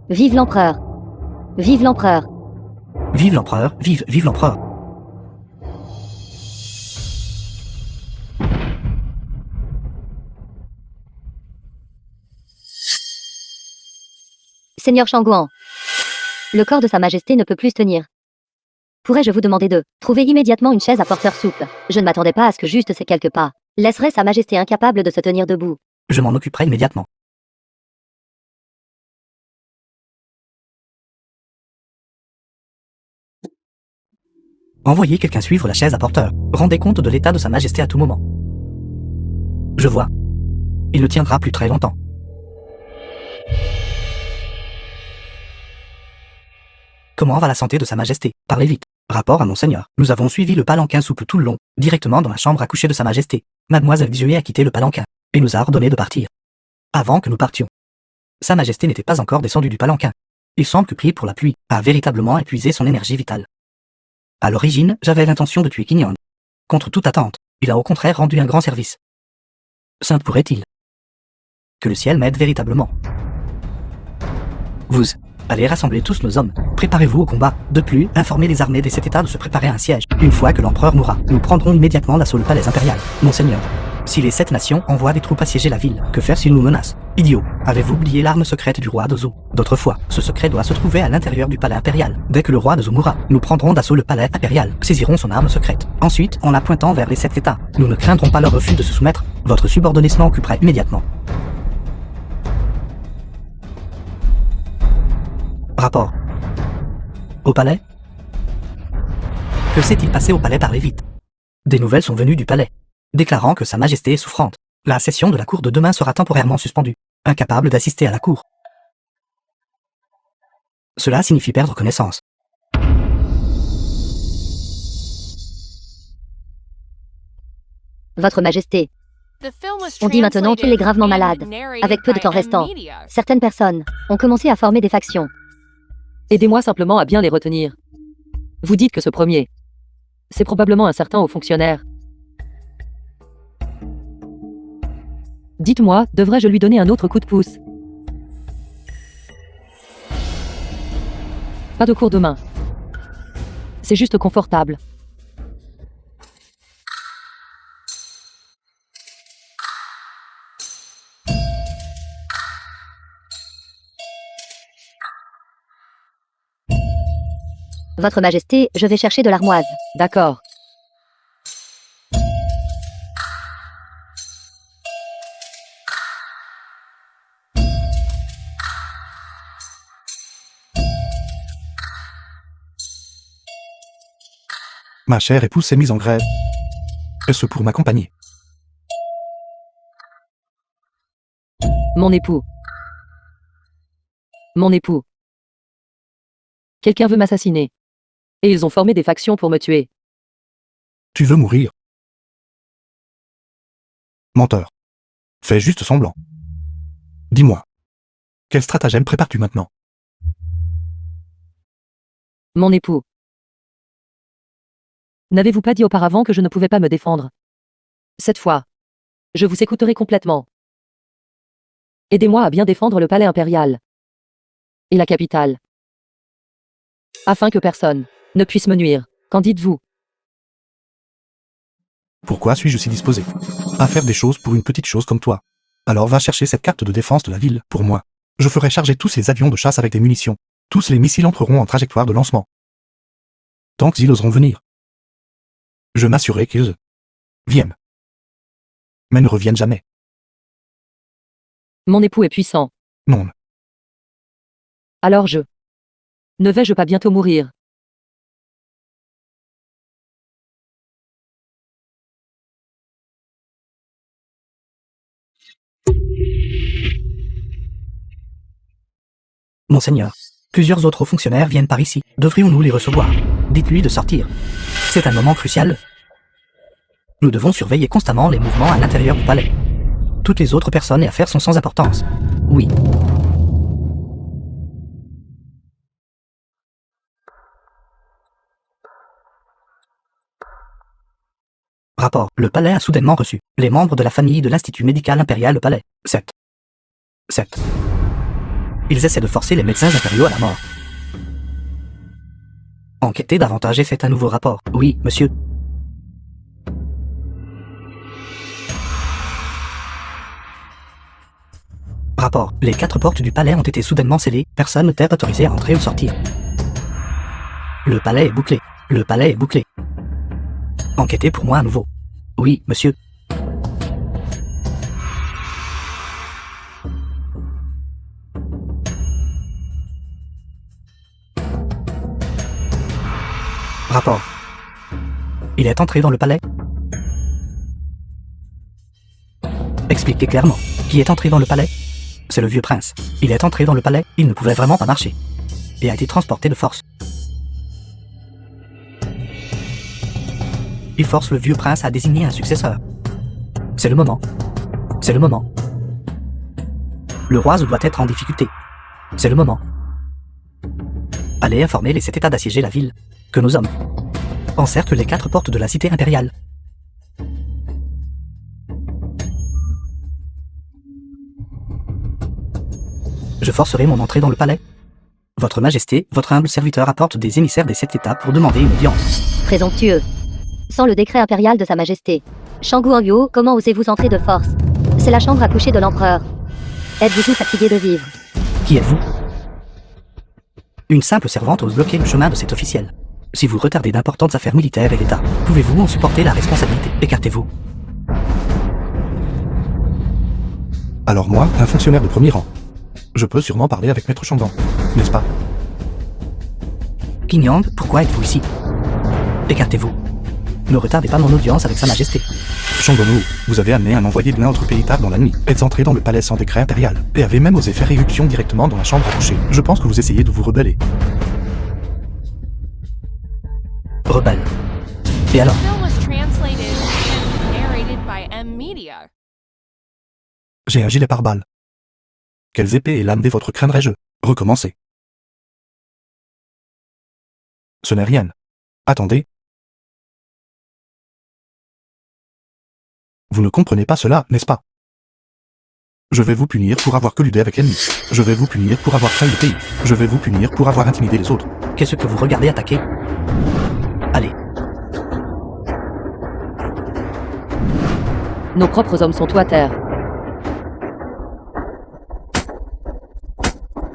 Vive l'empereur. Vive l'empereur. Vive l'empereur, vive l'empereur. Seigneur Shangguan. Le corps de Sa Majesté ne peut plus tenir. Pourrais-je vous demander de trouver immédiatement une chaise à porteur souple? Je ne m'attendais pas à ce que juste ces quelques pas laisseraient Sa Majesté incapable de se tenir debout. Je m'en occuperai immédiatement. Envoyez quelqu'un suivre la chaise à porteur. Rendez compte de l'état de Sa Majesté à tout moment. Je vois. Il ne tiendra plus très longtemps. Comment va la santé de Sa Majesté? Parlez vite. Rapport à Monseigneur. Nous avons suivi le palanquin souple tout le long, directement dans la chambre à coucher de Sa Majesté. Mademoiselle Xue a quitté le palanquin, et nous a ordonné de partir. Avant que nous partions. Sa Majesté n'était pas encore descendue du palanquin. Il semble que prier pour la pluie a véritablement épuisé son énergie vitale. À l'origine, j'avais l'intention de tuer Qingyang. Contre toute attente, il a au contraire rendu un grand service. Sainte pourrait-il que le ciel m'aide véritablement. Vous allez rassembler tous nos hommes. Préparez-vous au combat. De plus, informez les armées des 7 États de se préparer à un siège. Une fois que l'empereur mourra, nous prendrons immédiatement l'assaut le palais impérial. Monseigneur, si les 7 nations envoient des troupes assiéger la ville, que faire s'ils nous menacent? Idiot, avez-vous oublié l'arme secrète du roi de Zhou? D'autrefois, ce secret doit se trouver à l'intérieur du palais impérial. Dès que le roi de Zhou mourra, nous prendrons d'assaut le palais impérial, saisirons son arme secrète. Ensuite, en la pointant vers les 7 États, nous ne craindrons pas leur refus de se soumettre. Votre subordonné s'en occupera immédiatement. Rapport. Au palais? Que s'est-il passé au palais? Parlez vite. Des nouvelles sont venues du palais, déclarant que Sa Majesté est souffrante. La session de la cour de demain sera temporairement suspendue, incapable d'assister à la cour. Cela signifie perdre connaissance. Votre Majesté, The film was on dit maintenant qu'il est gravement malade, translated and narrated avec peu de by temps restant. M-Media. Certaines personnes ont commencé à former des factions. Aidez-moi simplement à bien les retenir. Vous dites que ce premier, c'est probablement un certain haut fonctionnaire. Dites-moi, devrais-je lui donner un autre coup de pouce? Pas de cours de main. C'est juste confortable. Votre Majesté, je vais chercher de l'armoise. D'accord. Ma chère épouse s'est mise en grève. Est-ce pour m'accompagner? Mon époux. Mon époux. Quelqu'un veut m'assassiner. Et ils ont formé des factions pour me tuer. Tu veux mourir? Menteur. Fais juste semblant. Dis-moi. Quel stratagème prépares-tu maintenant? Mon époux. N'avez-vous pas dit auparavant que je ne pouvais pas me défendre? Cette fois, je vous écouterai complètement. Aidez-moi à bien défendre le palais impérial. Et la capitale. Afin que personne ne puisse me nuire. Qu'en dites-vous? Pourquoi suis-je si disposé à faire des choses pour une petite chose comme toi? Alors va chercher cette carte de défense de la ville, pour moi. Je ferai charger tous les avions de chasse avec des munitions. Tous les missiles entreront en trajectoire de lancement. Tant qu'ils oseront venir. Je m'assurerai qu'ils viennent. Mais ne reviennent jamais. Mon époux est puissant. Non. Alors ne vais-je pas bientôt mourir? Monseigneur, plusieurs autres fonctionnaires viennent par ici. Devrions-nous les recevoir? Dites-lui de sortir. C'est un moment crucial. Nous devons surveiller constamment les mouvements à l'intérieur du palais. Toutes les autres personnes et affaires sont sans importance. Oui. Rapport. Le palais a soudainement reçu les membres de la famille de l'Institut médical impérial au palais. 7. Ils essaient de forcer les médecins impériaux à la mort. Enquêtez davantage et faites un nouveau rapport. Oui, monsieur. Rapport. Les 4 portes du palais ont été soudainement scellées. Personne ne t'est autorisé à entrer ou sortir. Le palais est bouclé. Le palais est bouclé. Enquêtez pour moi à nouveau. Oui, monsieur. Rapport. Il est entré dans le palais? Expliquez clairement. Qui est entré dans le palais? C'est le vieux prince. Il est entré dans le palais, il ne pouvait vraiment pas marcher. Et a été transporté de force. Il force le vieux prince à désigner un successeur. C'est le moment. C'est le moment. Le roi doit être en difficulté. C'est le moment. Allez informer les 7 États d'assiéger la ville. Que nos hommes encerclent les 4 portes de la cité impériale. Je forcerai mon entrée dans le palais. Votre Majesté, votre humble serviteur apporte des émissaires des 7 États pour demander une audience. Présomptueux. Sans le décret impérial de Sa Majesté. Shang Guanyu, comment osez-vous entrer de force? C'est la chambre à coucher de l'empereur. Êtes-vous tout fatigué de vivre? Qui êtes-vous? Une simple servante ose bloquer le chemin de cet officiel. Si vous retardez d'importantes affaires militaires et d'État, pouvez-vous en supporter la responsabilité? Écartez-vous. Alors moi, un fonctionnaire de premier rang. Je peux sûrement parler avec Maître Shangang, n'est-ce pas? Qin Yang, pourquoi êtes-vous ici? Écartez-vous. Ne retardez pas mon audience avec Sa Majesté. Shangonou, vous avez amené un envoyé de l'un autre pays tard dans la nuit, êtes entré dans le palais sans décret impérial, et avez même osé faire éruption directement dans la chambre à coucher. Je pense que vous essayez de vous rebeller. Rebelle. Et alors? Film was translated and narrated by M Media. J'ai un gilet pare-balles. Quelles épées et lames des vôtres craindrais-je? Recommencez. Ce n'est rien. Attendez. Vous ne comprenez pas cela, n'est-ce pas? Je vais vous punir pour avoir colludé avec l'ennemi. Je vais vous punir pour avoir trahi le pays. Je vais vous punir pour avoir intimidé les autres. Qu'est-ce que vous regardez attaquer? Allez. Nos propres hommes sont tout à terre.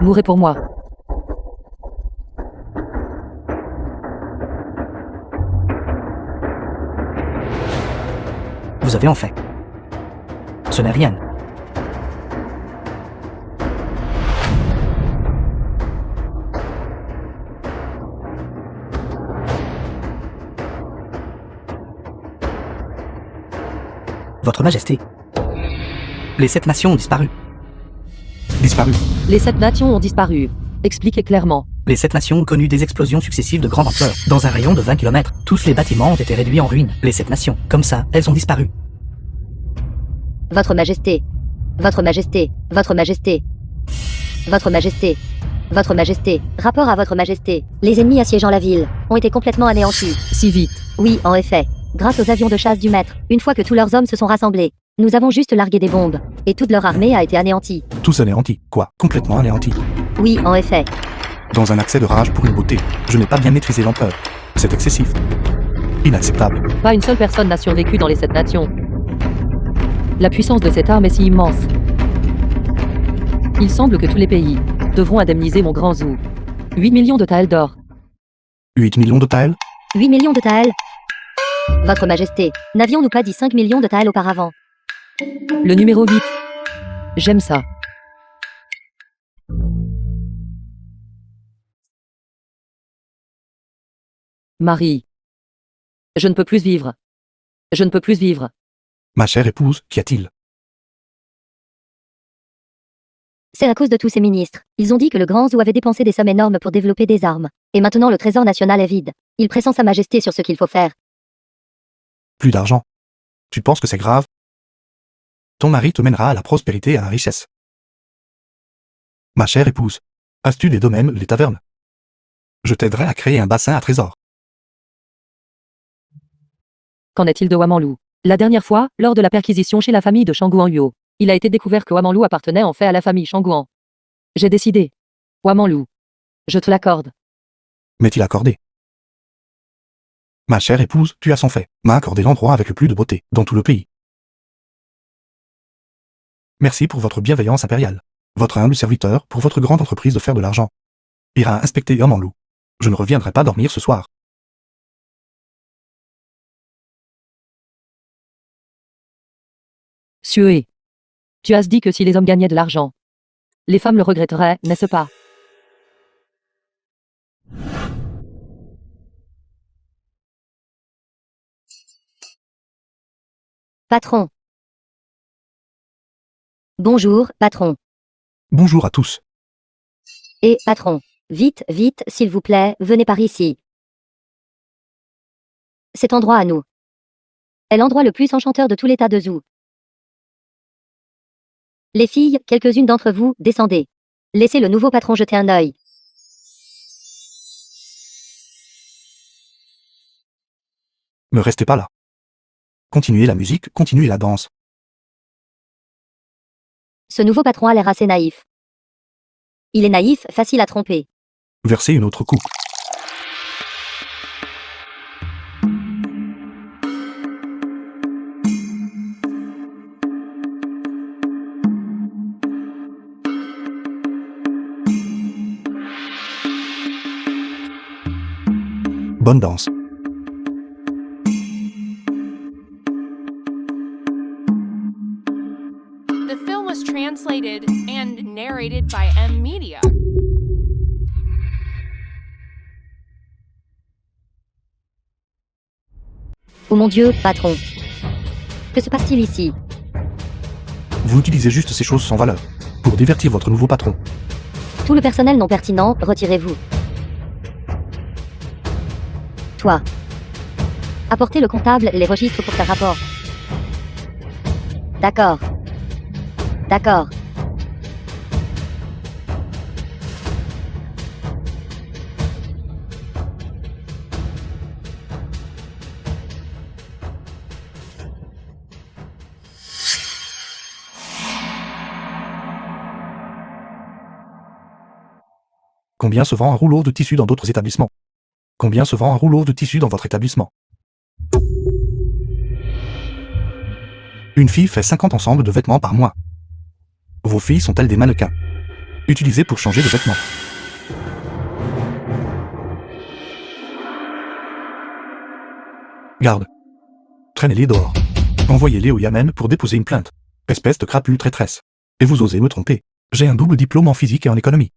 Mourez pour moi. Vous avez en fait. Ce n'est rien. Votre Majesté. Les 7 nations ont disparu. Disparu. Les 7 nations ont disparu. Expliquez clairement. Les 7 nations ont connu des explosions successives de grande ampleur. Dans un rayon de 20 km, tous les bâtiments ont été réduits en ruines. Les 7 nations, comme ça, elles ont disparu. Votre Majesté. Votre Majesté. Votre Majesté. Votre Majesté. Votre Majesté. Rapport à Votre Majesté. Les ennemis assiégeant la ville ont été complètement anéantis. Si vite. Oui, en effet. Grâce aux avions de chasse du maître, une fois que tous leurs hommes se sont rassemblés, nous avons juste largué des bombes, et toute leur armée a été anéantie. Tous anéantis. Quoi? Complètement anéantis. Oui, en effet. Dans un accès de rage pour une beauté, je n'ai pas bien maîtrisé l'empereur. C'est excessif. Inacceptable. Pas une seule personne n'a survécu dans les 7 nations. La puissance de cette arme est si immense. Il semble que tous les pays devront indemniser mon grand Zhou. 8 millions de taels d'or. 8 millions de taels? 8 millions de taels. Votre Majesté, n'avions-nous pas dit 5 millions de taels auparavant? Le numéro 8. J'aime ça. Marie. Je ne peux plus vivre. Je ne peux plus vivre. Ma chère épouse, qu'y a-t-il? C'est à cause de tous ces ministres. Ils ont dit que le grand Zhou avait dépensé des sommes énormes pour développer des armes. Et maintenant le trésor national est vide. Il pressent Sa Majesté sur ce qu'il faut faire. Plus d'argent. Tu penses que c'est grave? Ton mari te mènera à la prospérité et à la richesse. Ma chère épouse, as-tu des domaines, les tavernes? Je t'aiderai à créer un bassin à trésor. Qu'en est-il de Wamanlou? La dernière fois, lors de la perquisition chez la famille de Shangguan Yuo, il a été découvert que Wamanlou appartenait en fait à la famille Shangguan. J'ai décidé. Wamanlou. Je te l'accorde. M'est-il accordé? Ma chère épouse, tu as son fait, m'a accordé l'endroit avec le plus de beauté, dans tout le pays. Merci pour votre bienveillance impériale. Votre humble serviteur, pour votre grande entreprise de faire de l'argent. Ira inspecter Wamanlou. Je ne reviendrai pas dormir ce soir. Sué. Tu as dit que si les hommes gagnaient de l'argent, les femmes le regretteraient, n'est-ce pas? Patron. Bonjour, patron. Bonjour à tous. Et, patron. Vite, vite, s'il vous plaît, venez par ici. Cet endroit à nous est l'endroit le plus enchanteur de tout l'état de Zhou. Les filles, quelques-unes d'entre vous, descendez. Laissez le nouveau patron jeter un œil. Ne restez pas là. Continuez la musique, continuez la danse. Ce nouveau patron a l'air assez naïf. Il est naïf, facile à tromper. Versez une autre coupe. Bonne danse. The film was translated and narrated by M Media. Oh mon Dieu, patron. Que se passe-t-il ici? Vous utilisez juste ces choses sans valeur. Pour divertir votre nouveau patron. Tout le personnel non pertinent, retirez-vous. Toi. Apportez le comptable et les registres pour faire rapport. D'accord. D'accord. Combien se vend un rouleau de tissu dans d'autres établissements? Combien se vend un rouleau de tissu dans votre établissement? Une fille fait 50 ensembles de vêtements par mois. Vos filles sont-elles des mannequins? Utilisés pour changer de vêtements. Garde. Traînez-les dehors. Envoyez-les au Yémen pour déposer une plainte. Espèce de crapule traîtresse. Et vous osez me tromper. J'ai un double diplôme en physique et en économie.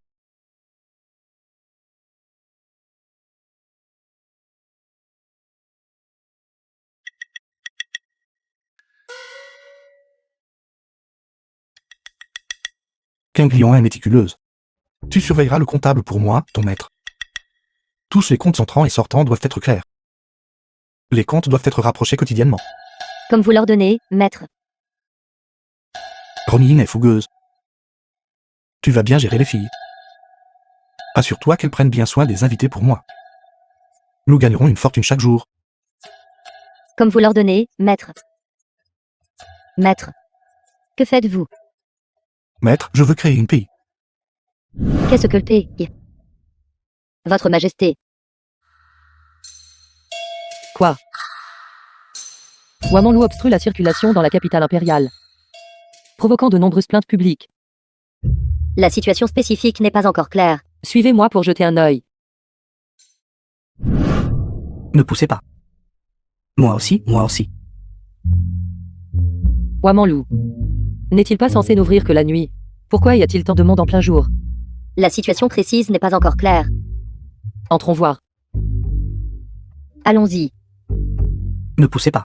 Qu'un client est méticuleuse. Tu surveilleras le comptable pour moi, ton maître. Tous les comptes entrants et sortants doivent être clairs. Les comptes doivent être rapprochés quotidiennement. Comme vous l'ordonnez, maître. Ronine est fougueuse. Tu vas bien gérer les filles. Assure-toi qu'elles prennent bien soin des invités pour moi. Nous gagnerons une fortune chaque jour. Comme vous l'ordonnez, maître. Maître. Que faites-vous? Maître, je veux créer une pays. Qu'est-ce que le pays? Votre Majesté. Quoi? Wamanlou obstrue la circulation dans la capitale impériale, provoquant de nombreuses plaintes publiques. La situation spécifique n'est pas encore claire. Suivez-moi pour jeter un œil. Ne poussez pas. Moi aussi, moi aussi. Wamanlou. N'est-il pas censé n'ouvrir que la nuit? Pourquoi y a-t-il tant de monde en plein jour? La situation précise n'est pas encore claire. Entrons voir. Allons-y. Ne poussez pas.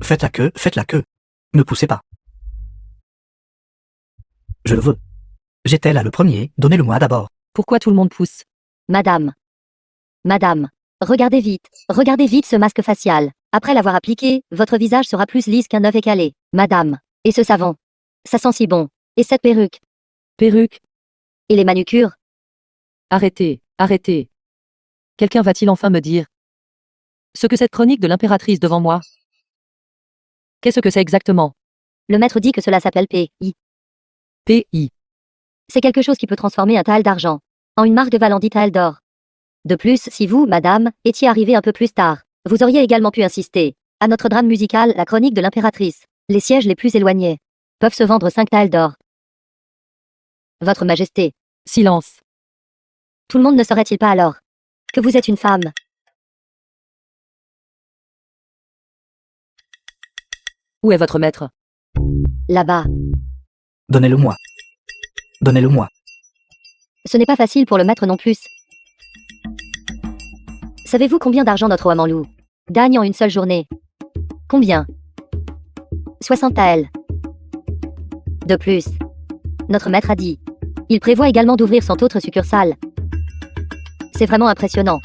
Faites la queue, faites la queue. Ne poussez pas. Je le veux. J'étais là le premier, donnez-le-moi d'abord. Pourquoi tout le monde pousse? Madame. Madame. Regardez vite ce masque facial. Après l'avoir appliqué, votre visage sera plus lisse qu'un œuf écalé. Madame. Et ce savon. Ça sent si bon. Et cette perruque. Perruque? Et les manucures. Arrêtez, arrêtez. Quelqu'un va-t-il enfin me dire ce que cette chronique de l'impératrice devant moi? Qu'est-ce que c'est exactement? Le maître dit que cela s'appelle PI. PI. C'est quelque chose qui peut transformer un tael d'argent en une marque de valant dit tael d'or. De plus, si vous, madame, étiez arrivé un peu plus tard, vous auriez également pu insister. À notre drame musical, la chronique de l'impératrice, les sièges les plus éloignés peuvent se vendre 5 taels d'or. Votre Majesté. Silence. Tout le monde ne saurait-il pas alors que vous êtes une femme? Où est votre maître? Là-bas. Donnez-le-moi. Donnez-le-moi. Ce n'est pas facile pour le maître non plus. Savez-vous combien d'argent notre Wamanlou gagne en une seule journée? Combien? 60 taels. De plus, notre maître a dit. Il prévoit également d'ouvrir son autre succursale. C'est vraiment impressionnant.